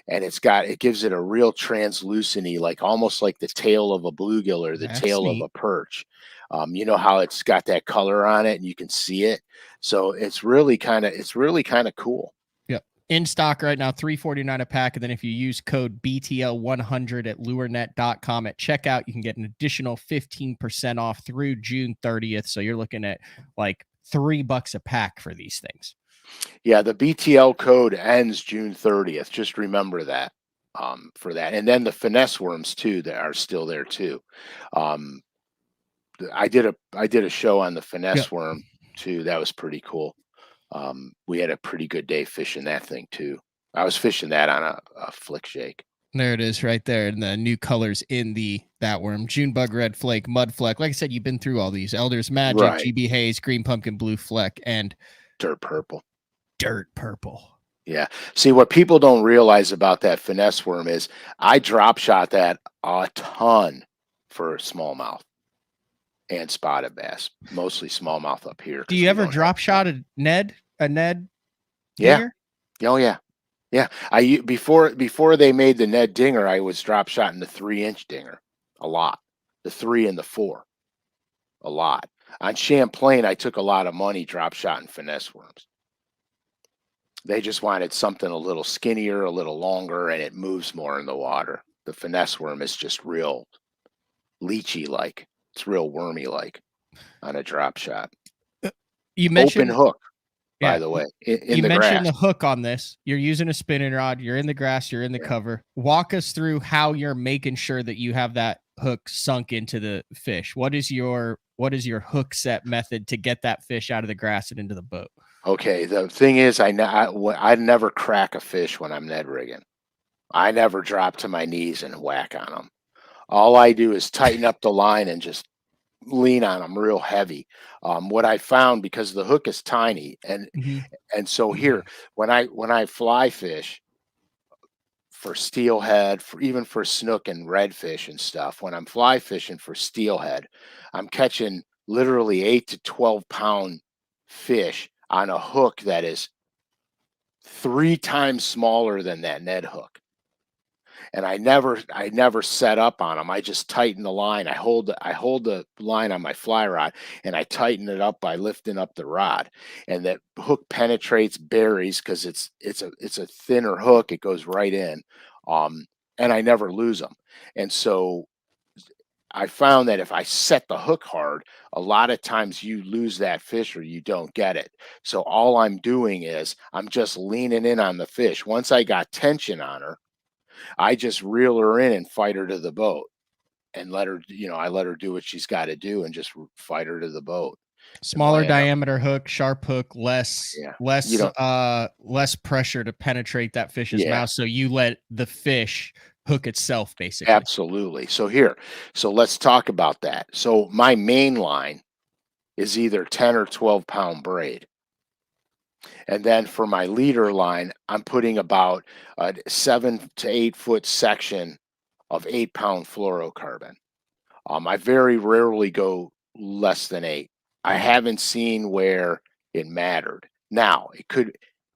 And it gives it a real translucency, like almost like the tail of a bluegill or the tail of a perch. You know how it's got that color on it and you can see it. So it's really kind of cool. Yep. In stock right now, $3.49 a pack. And then if you use code BTL100 at lurenet.com at checkout, you can get an additional 15% off through June 30th. So you're looking at like $3 a pack for these things. Yeah, the BTL code ends June 30th. Just remember that for that. And then the finesse worms too, that are still there too. I did a show on the finesse worm too. That was pretty cool. We had a pretty good day fishing that thing too. I was fishing that on a flick shake. There it is right there. And the new colors in that worm: June bug red flake, mud fleck. Like I said, you've been through all these: Elder's Magic, right. GB Haze, green pumpkin blue fleck, and dirt purple. Yeah. See, what people don't realize about that finesse worm is I drop shot that a ton for smallmouth and spotted bass, mostly smallmouth up here. Do you ever drop shot a Ned? Yeah. Dinger? Oh yeah. Yeah. Before they made the Ned Dinger, I was drop shotting the 3-inch dinger a lot. The 3 and the 4. A lot. On Champlain, I took a lot of money drop shotting finesse worms. They just wanted something a little skinnier, a little longer, and it moves more in the water. The finesse worm is just real leechy-like. It's real wormy-like on a drop shot. You mentioned open hook, by the way, in the grass. You mentioned the hook on this. You're using a spinning rod. You're in the grass. You're in the cover. Walk us through how you're making sure that you have that hook sunk into the fish. What is your hook set method to get that fish out of the grass and into the boat? Okay, the thing is, I never crack a fish when I'm Ned rigging. I never drop to my knees and whack on them. All I do is tighten up the line and just lean on them real heavy. What I found, because the hook is tiny, and so here, when I fly fish for steelhead, even for snook and redfish and stuff, when I'm fly fishing for steelhead, I'm catching literally 8 to 12 pound fish on a hook that is 3 times smaller than that Ned hook. And I never set up on them. I just tighten the line. I hold the line on my fly rod and I tighten it up by lifting up the rod. And that hook penetrates berries because it's a thinner hook. It goes right in. And I never lose them. And so I found that if I set the hook hard, a lot of times you lose that fish or you don't get it. So all I'm doing is I'm just leaning in on the fish. Once I got tension on her, I just reel her in and fight her to the boat and let her, I let her do what she's got to do and just fight her to the boat. Smaller diameter hook, sharp hook, less pressure to penetrate that fish's mouth. So you let the fish hook itself, basically. Absolutely. So let's talk about that. So my main line is either 10 or 12 pound braid. And then for my leader line, I'm putting about a 7 to 8 foot section of 8 pound fluorocarbon. I very rarely go less than 8. I haven't seen where it mattered. Now,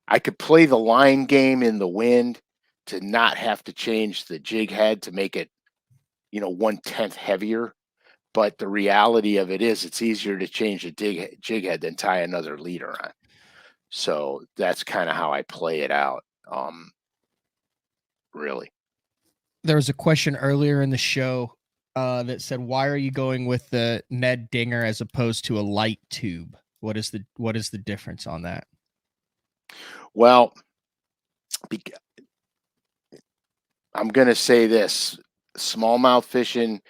I could play the line game in the wind to not have to change the jig head to make it, 1/10 heavier. But the reality of it is it's easier to change a jig head than tie another leader on. So that's kind of how I play it out. Really. There was a question earlier in the show that said, why are you going with the Ned Dinger as opposed to a light tube? What is the difference on that? Well, I'm going to say this: smallmouth fishing,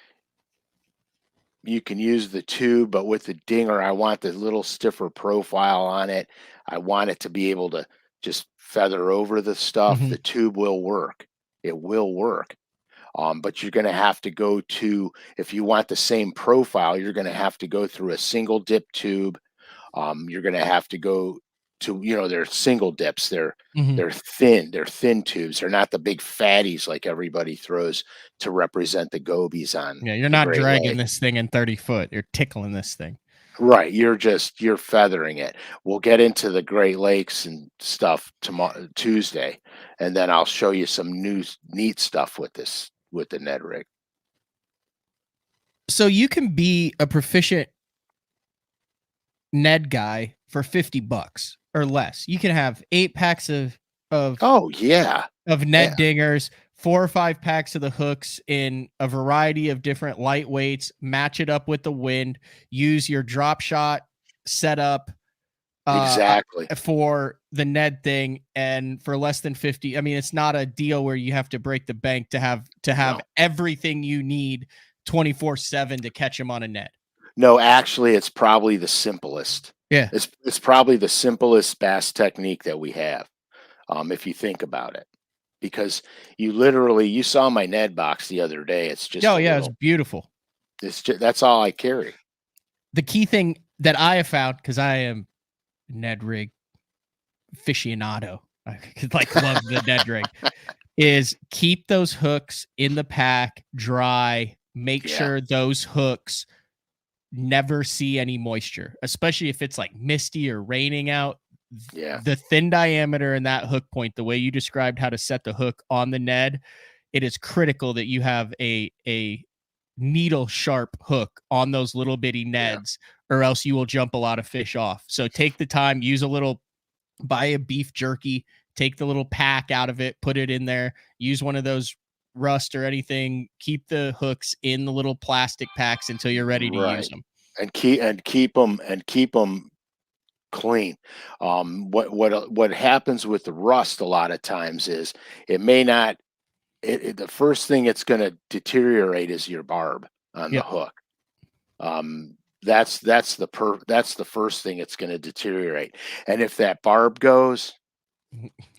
you can use the tube, but with the dinger, I want the little stiffer profile on it. I want it to be able to just feather over the stuff. Mhm. The tube will work. It will work. But you're going to have to go to, if you want the same profile, you're going to have to go through a single dip tube. You're going to have to go to, they're single dips. Mhm. They're thin tubes. They're not the big fatties like everybody throws to represent the gobies on Yeah, you're the not Great dragging Lake. this thing in 30 foot. You're tickling this thing. Right, you're feathering it. We'll get into the Great Lakes and stuff tomorrow, Tuesday, and then I'll show you some neat stuff with the Ned rig. So you can be a proficient Ned guy for $50 or less. You can have 8 packs of Oh yeah, of yeah, Ned dingers, 4 or 5 packs of the hooks in a variety of different lightweights, match it up with the wind, use your drop shot setup exactly. for the Ned thing, and for less than 50. I mean, it's not a deal where you have to break the bank to have No, everything you need 24/7 to catch them on a Ned. no, actually, it's probably the simplest. Yeah. It's probably the simplest bass technique that we have, if you think about it, because you saw my Ned box the other day. It's just Oh a yeah, it's little. beautiful. That's all I carry. The key thing that I have found, because I am Ned rig aficionado, I like love the Ned rig, is keep those hooks in the pack dry. Make Yeah, sure those hooks never see any moisture, especially if it's like misty or raining out. yeah, The thin diameter and that hook point, the way you described how to set the hook on the Ned, it is critical that you have a needle sharp hook on those little bitty yeah, Neds, or else you will jump a lot of fish off. So take the time, buy a beef jerky, take the little pack out of it, put it in there, use one of those rust or anything, keep the hooks in the little plastic packs until you're ready to use right. them. And keep them clean. What happens with the rust a lot of times is it may not. The first thing it's going to deteriorate is your barb on the Yep. hook. That's the first thing it's going to deteriorate. And if that barb goes,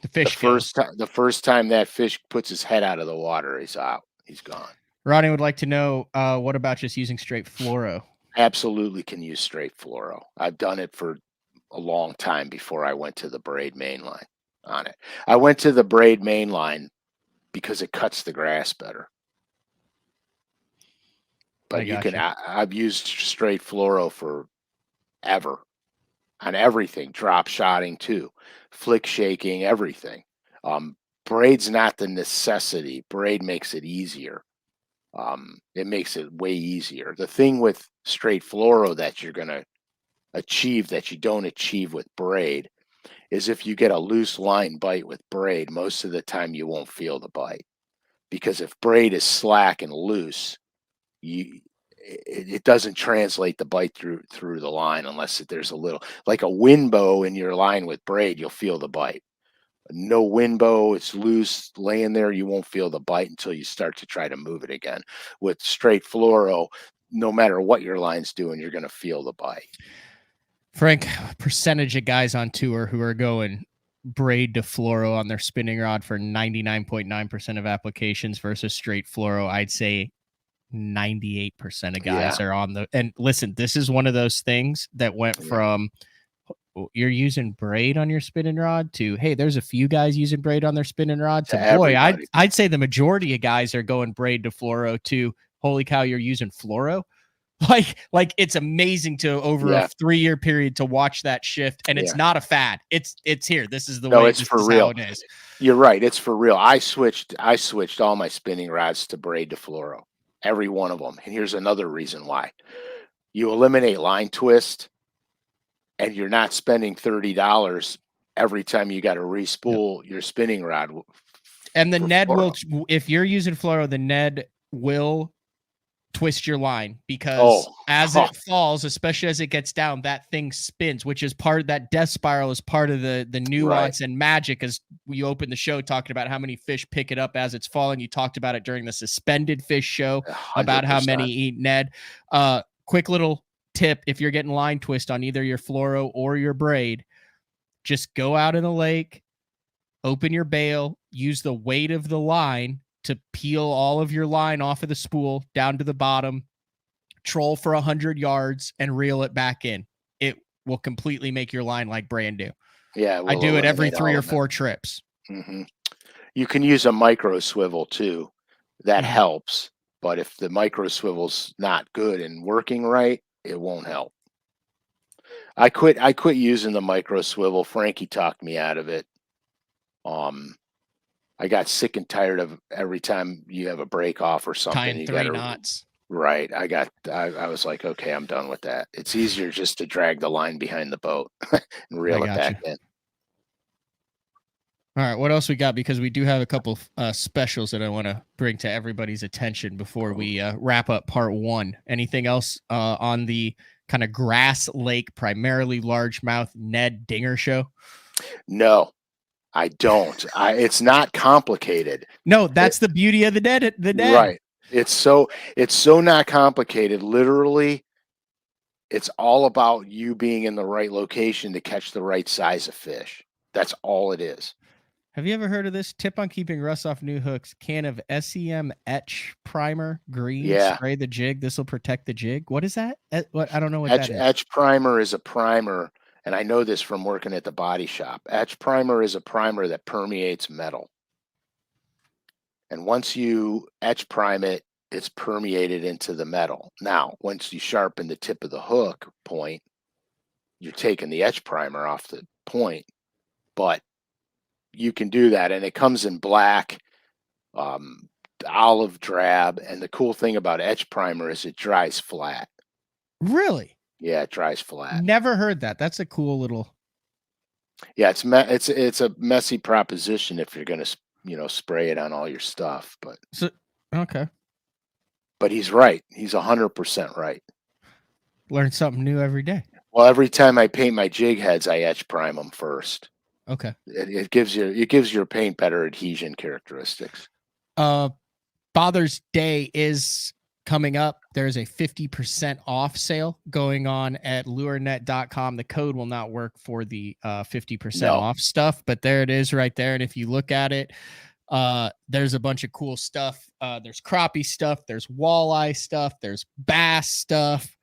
The fish goes. the first time that fish puts his head out of the water, he's out. He's gone. Ronnie would like to know, what about just using straight fluoro? Absolutely can use straight fluoro. I've done it for a long time before I went to the braid mainline on it. I went to the braid mainline because it cuts the grass better. I But got you. I've used straight fluoro forever on everything, drop shotting too, flick shaking, everything. Braid's not the necessity. Braid makes it easier. It makes it way easier. The thing with straight fluoro that you're going to achieve that you don't achieve with braid is if you get a loose line bite with braid, most of the time you won't feel the bite. Because if braid is slack and loose, it doesn't translate the bite through the line unless there's a little, like a wind bow in your line with braid, you'll feel the bite. No wind bow, it's loose laying there, you won't feel the bite until you start to try to move it again. With straight fluoro, no matter what your line's doing, you're going to feel the bite. Frank, percentage of guys on tour who are going braid to fluoro on their spinning rod for 99.9% of applications versus straight fluoro, I'd say 98% of guys are on the. And listen, this is one of those things that went from you're using braid on your spinning rod to, hey, there's a few guys using braid on their spinning rod to boy, I'd say the majority of guys are going braid to fluoro to, holy cow, you're using fluoro. Like it's amazing to over a 3-year period to watch that shift, and it's not a fad. It's here. This is the way. It's for real. How it is. You're right. It's for real. I switched all my spinning rods to braid to fluoro, every one of them. And here's another reason why: you eliminate line twist, and you're not spending $30 every time you got to respool your spinning rod. And the Ned will, if you're using fluoro, the Ned will twist your line because as it falls, especially as it gets down, that thing spins, which is part of that death spiral, is part of the nuance and magic. As we opened the show talking about how many fish pick it up as it's falling, you talked about it during the suspended fish show 100%. about how many eat Ned. quick little tip, if you're getting line twist on either your fluoro or your braid, just go out in the lake, open your bail, use the weight of the line to peel all of your line off of the spool down to the bottom, troll for 100 yards, and reel it back in. It will completely make your line like brand new. Yeah, I do it every 3 or 4 trips. Mm-hmm. You can use a micro swivel too. That helps. But if the micro swivel's not good and working right, it won't help. I quit using the micro swivel. Frankie talked me out of it. I got sick and tired of every time you have a break off or something. Tying you 3 knots. Right. I was like, okay, I'm done with that. It's easier just to drag the line behind the boat and reel it back in. All right, what else we got? Because we do have a couple specials that I want to bring to everybody's attention before we wrap up part 1. Anything else on the kind of grass lake, primarily largemouth Ned Dinger show? No, I don't. It's not complicated. No, that's the beauty of the Ned. Right. It's so not complicated. Literally, it's all about you being in the right location to catch the right size of fish. That's all it is. Have you ever heard of this? Tip on keeping rust off new hooks. Can of SEM etch primer, green, spray the jig. This will protect the jig. What is that? What? I don't know what that is. Etch primer is a primer, and I know this from working at the body shop. Etch primer is a primer that permeates metal. And once you etch prime it, it's permeated into the metal. Now, once you sharpen the tip of the hook point, you're taking the etch primer off the point, but you can do that, and it comes in black, olive drab, and the cool thing about etch primer is it dries flat. Really? Yeah, it dries flat. Never heard that. That's a cool little. Yeah, it's a messy proposition if you're gonna spray it on all your stuff, but okay. But he's right. He's 100% right. Learn something new every day. Well, every time I paint my jig heads, I etch prime them first. Okay. It gives your paint better adhesion characteristics. Father's Day is coming up. There's a 50% off sale going on at lurenet.com. The code will not work for the 50% off stuff, but there it is right there. And if you look at it, there's a bunch of cool stuff. There's crappie stuff, there's walleye stuff, there's bass stuff,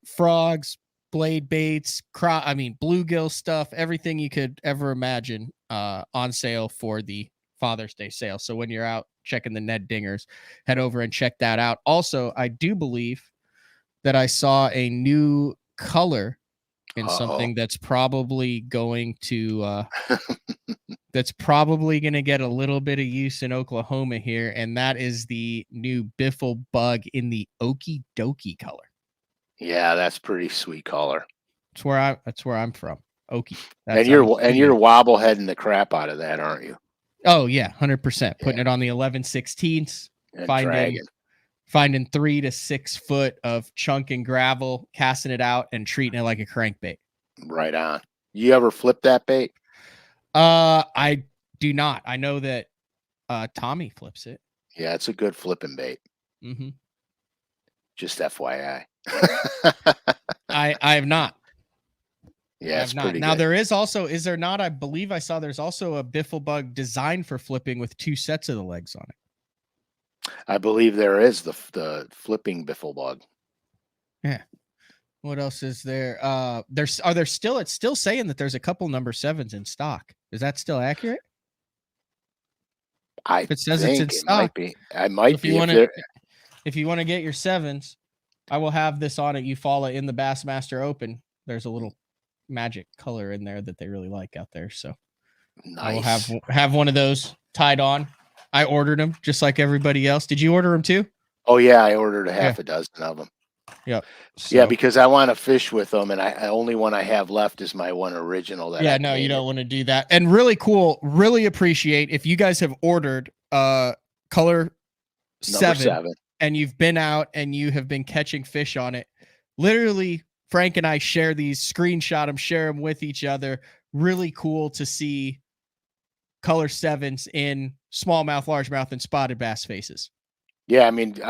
frogs, blade baits, bluegill stuff, everything you could ever imagine on sale for the Father's Day sale. So when you're out checking the Ned Dingers, head over and check that out. Also, I do believe that I saw a new color in something that's probably going to get a little bit of use in Oklahoma here, and that is the new Biffle bug in the Okie Dokie color. Yeah, that's pretty sweet color. That's where I'm from. Okie. And you're wobbleheading the crap out of that, aren't you? Oh yeah, 100%. Putting it on the 11/16, finding 3 to 6 foot of chunk and gravel, casting it out and treating it like a crankbait. Right on. You ever flip that bait? I do not. I know that Tommy flips it. Yeah, it's a good flipping bait. Mm-hmm. Just FYI. I have not. Yeah, it's pretty now good. there is also, is there not? I believe I saw there's also a Biffle bug designed for flipping with 2 sets of the legs on it. I believe there is the flipping Biffle bug. Yeah. What else is there? It's still saying that there's a couple number 7s in stock. Is that still accurate? If it says it's in stock, it might be. If you want to get your 7s, I will have this on it. You follow in the Bassmaster Open. There's a little magic color in there that they really like out there. So nice. I will have one of those tied on. I ordered them just like everybody else. Did you order them too? Oh yeah, I ordered a half a dozen of them. Yep. So, yeah, because I want to fish with them, and I only one I have left is my one original. You don't want to do that. And really cool. Really appreciate if you guys have ordered color 7 and you've been out and you have been catching fish on it. Literally, Frank and I share these, screenshot them, share them with each other. Really cool to see color 7s in smallmouth, largemouth, and spotted bass faces. Yeah, I mean,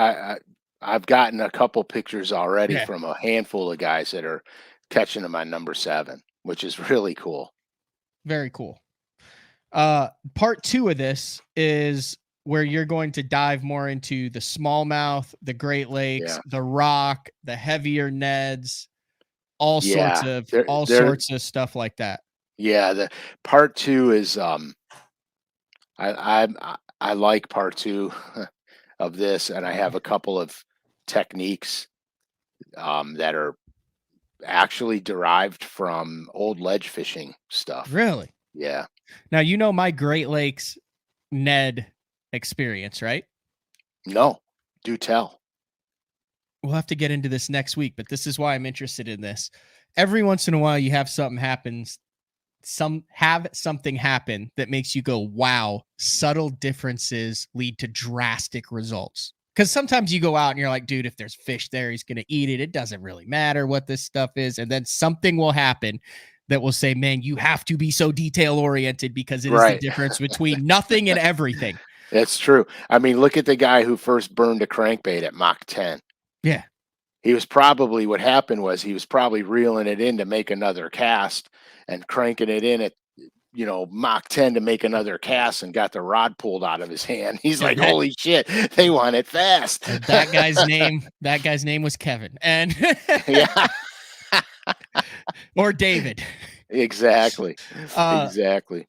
I've gotten a couple pictures already Yeah, from a handful of guys that are catching them on number 7, which is really cool. very cool. Part 2 of this is where you're going to dive more into the smallmouth, the Great Lakes, Yeah. the rock, the heavier Neds, all sorts Yeah. of They're stuff like that. yeah, the part 2 is I like part 2 of this, and I have a couple of techniques that are actually derived from old ledge fishing stuff. Really? Yeah. Now you know my Great Lakes Ned experience, right? No, do tell. We'll have to get into this next week, but this is why I'm interested in this. Every once in a while you have something happen that makes you go, wow, subtle differences lead to drastic results. Because sometimes you go out and you're like, dude, if there's fish there, he's going to eat it. It doesn't really matter what this stuff is. And then something will happen that will say, man, you have to be so detail oriented because it is the Right. difference between nothing and everything. That's true. I mean, look at the guy who first burned a crankbait at Mach 10. Yeah. He was probably what happened was he was probably reeling it in to make another cast and cranking it in at Mach 10 to make another cast and got the rod pulled out of his hand. He's like, holy shit, they want it fast. That guy's name was Kevin. And yeah. or David. Exactly. Exactly.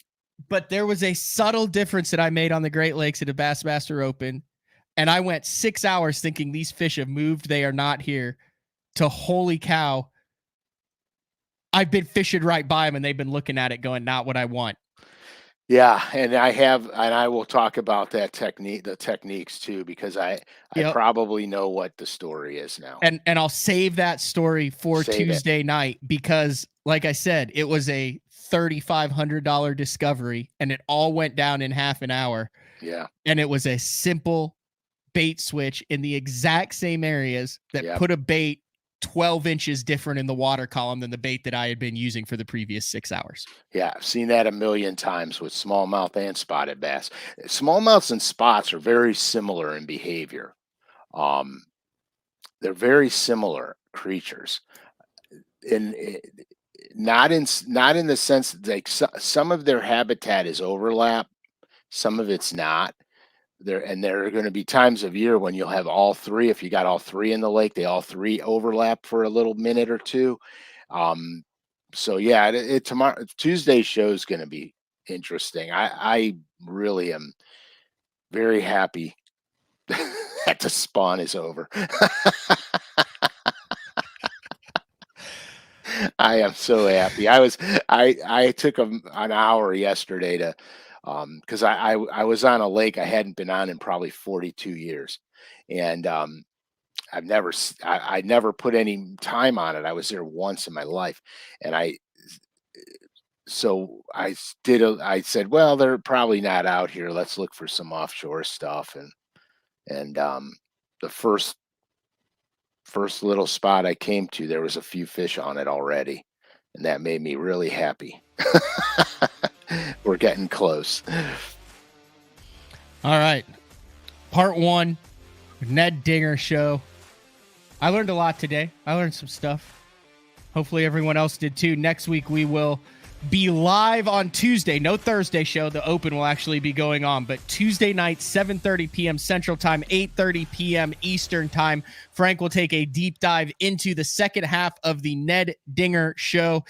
But there was a subtle difference that I made on the Great Lakes at a Bassmaster Open. And I went 6 hours thinking these fish have moved. They are not here. To holy cow. I've been fishing right by them and they've been looking at it going, not what I want. Yeah. And I will talk about the techniques too, because I probably know what the story is now. And I'll save that story for Tuesday night because like I said, it was a $3,500 discovery and it all went down in half an hour. Yeah. And it was a simple bait switch in the exact same areas that put a bait 12 inches different in the water column than the bait that I had been using for the previous 6 hours. Yeah, I've seen that a million times with smallmouth and spotted bass. Smallmouths and spots are very similar in behavior. They're very similar creatures. Not in the sense like some of their habitat is overlap, some of it's not. There are going to be times of year when you'll have all three. If you got all three in the lake, they all three overlap for a little minute or two. So yeah, tomorrow Tuesday's show is going to be interesting. I really am very happy that the spawn is over. I am so happy. I took an hour yesterday to because I was on a lake I hadn't been on in probably 42 years, and I never put any time on it. I was there once in my life, and I said, well, they're probably not out here. Let's look for some offshore stuff, and the first little spot I came to, there was a few fish on it already, and that made me really happy. We're getting close. All right. Part 1, Ned Dinger show. I learned a lot today. I learned some stuff. Hopefully everyone else did too. Next week we will be live on Tuesday. No Thursday show. The Open will actually be going on, but Tuesday night, 7:30 p.m. Central Time, 8:30 p.m. Eastern Time. Frank will take a deep dive into the second half of the Ned Dinger show,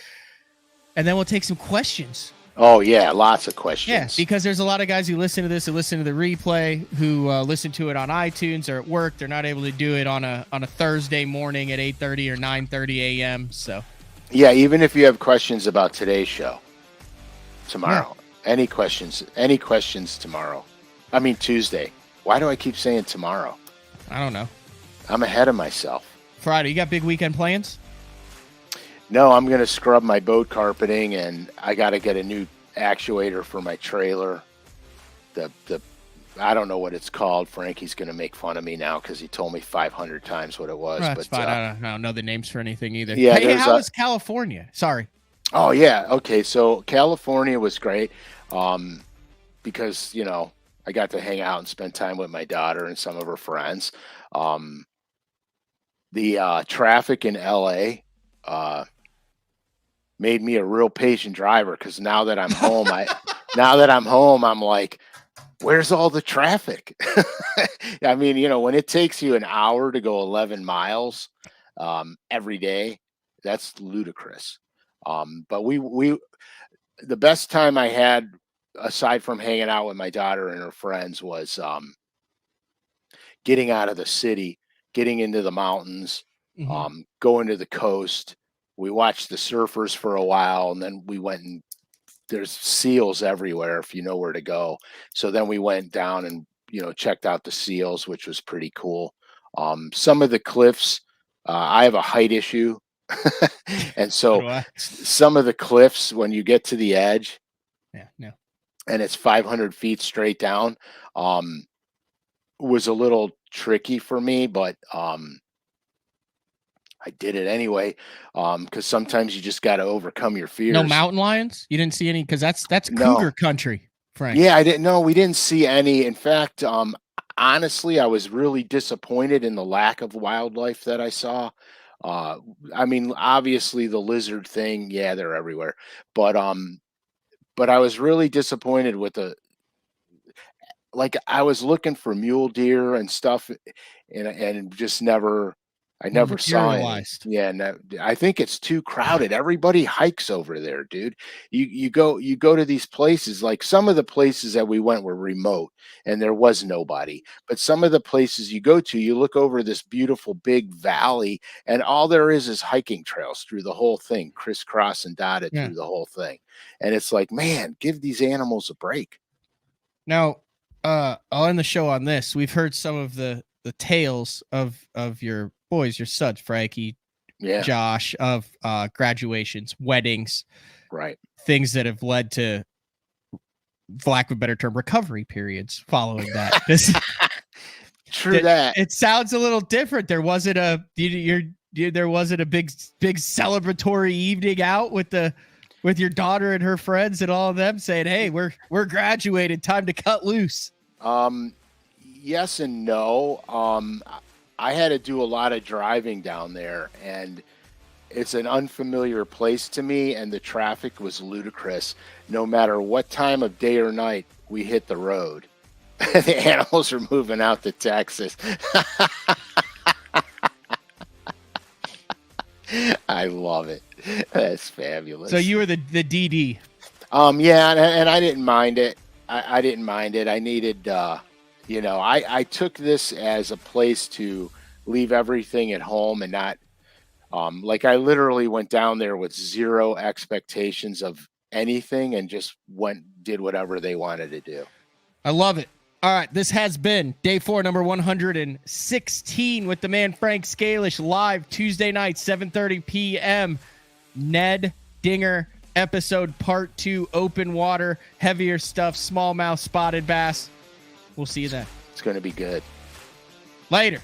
and then we'll take some questions. Oh, yeah, lots of questions. Yeah, because there's a lot of guys who listen to this, who listen to the replay, who listen to it on iTunes or at work. They're not able to do it on a Thursday morning at 8:30 or 9:30 a.m. So, yeah, even if you have questions about today's show, tomorrow, any questions tomorrow. I mean, Tuesday. Why do I keep saying tomorrow? I don't know. I'm ahead of myself. Friday, you got big weekend plans? No, I'm going to scrub my boat carpeting, and I got to get a new actuator for my trailer. I don't know what it's called. Frankie's going to make fun of me now because he told me 500 times what it was. That's fine. I don't know the names for anything either. Yeah, hey, how was California? Sorry. Oh, yeah. Okay, so California was great because, I got to hang out and spend time with my daughter and some of her friends. The traffic in LA made me a real patient driver, because now that I'm home, I'm like, where's all the traffic? I mean, when it takes you an hour to go 11 miles every day, that's ludicrous. But the best time I had, aside from hanging out with my daughter and her friends, was getting out of the city, getting into the mountains, going to the coast. We watched the surfers for a while, and then we went, and there's seals everywhere if you know where to go. So then we went down and checked out the seals, which was pretty cool. Some of the cliffs, I have a height issue, and so some of the cliffs, when you get to the edge, and it's 500 feet straight down, was a little tricky for me, but I did it anyway, because sometimes you just got to overcome your fears. No mountain lions? You didn't see any? Because that's cougar country, Frank. Yeah, I didn't know. We didn't see any. In fact, honestly, I was really disappointed in the lack of wildlife that I saw. I mean, obviously the lizard thing, yeah, they're everywhere, but I was really disappointed with I was looking for mule deer and stuff, and just never. I never saw any. Yeah, no, I think it's too crowded. Everybody hikes over there, dude. You go to these places. Like, some of the places that we went were remote and there was nobody. But some of the places you go to, you look over this beautiful big valley, and all there is hiking trails through the whole thing, crisscross and dotted through the whole thing. And it's like, man, give these animals a break. Now, I'll end the show on this. We've heard some of the tales of your boys, your sons, Frankie, Josh, of graduations, weddings, right? Things that have led to, for lack of a better term, recovery periods following that. True that. It sounds a little different. There wasn't a there wasn't a big celebratory evening out with your daughter and her friends and all of them saying, "Hey, we're graduated. Time to cut loose." Yes and no. I had to do a lot of driving down there, and it's an unfamiliar place to me, and the traffic was ludicrous. No matter what time of day or night we hit the road, the animals are moving out to Texas. I love it. That's fabulous. So you were the DD. Yeah, and I didn't mind it. I didn't mind it. I needed, I took this as a place to leave everything at home and not, I literally went down there with zero expectations of anything and just did whatever they wanted to do. I love it. All right, this has been day 4, number 116 with the man Frank Scalish, live Tuesday night, 7:30 p.m. Ned Dinger episode part 2, open water, heavier stuff, smallmouth spotted bass. We'll see you then. It's going to be good. Later.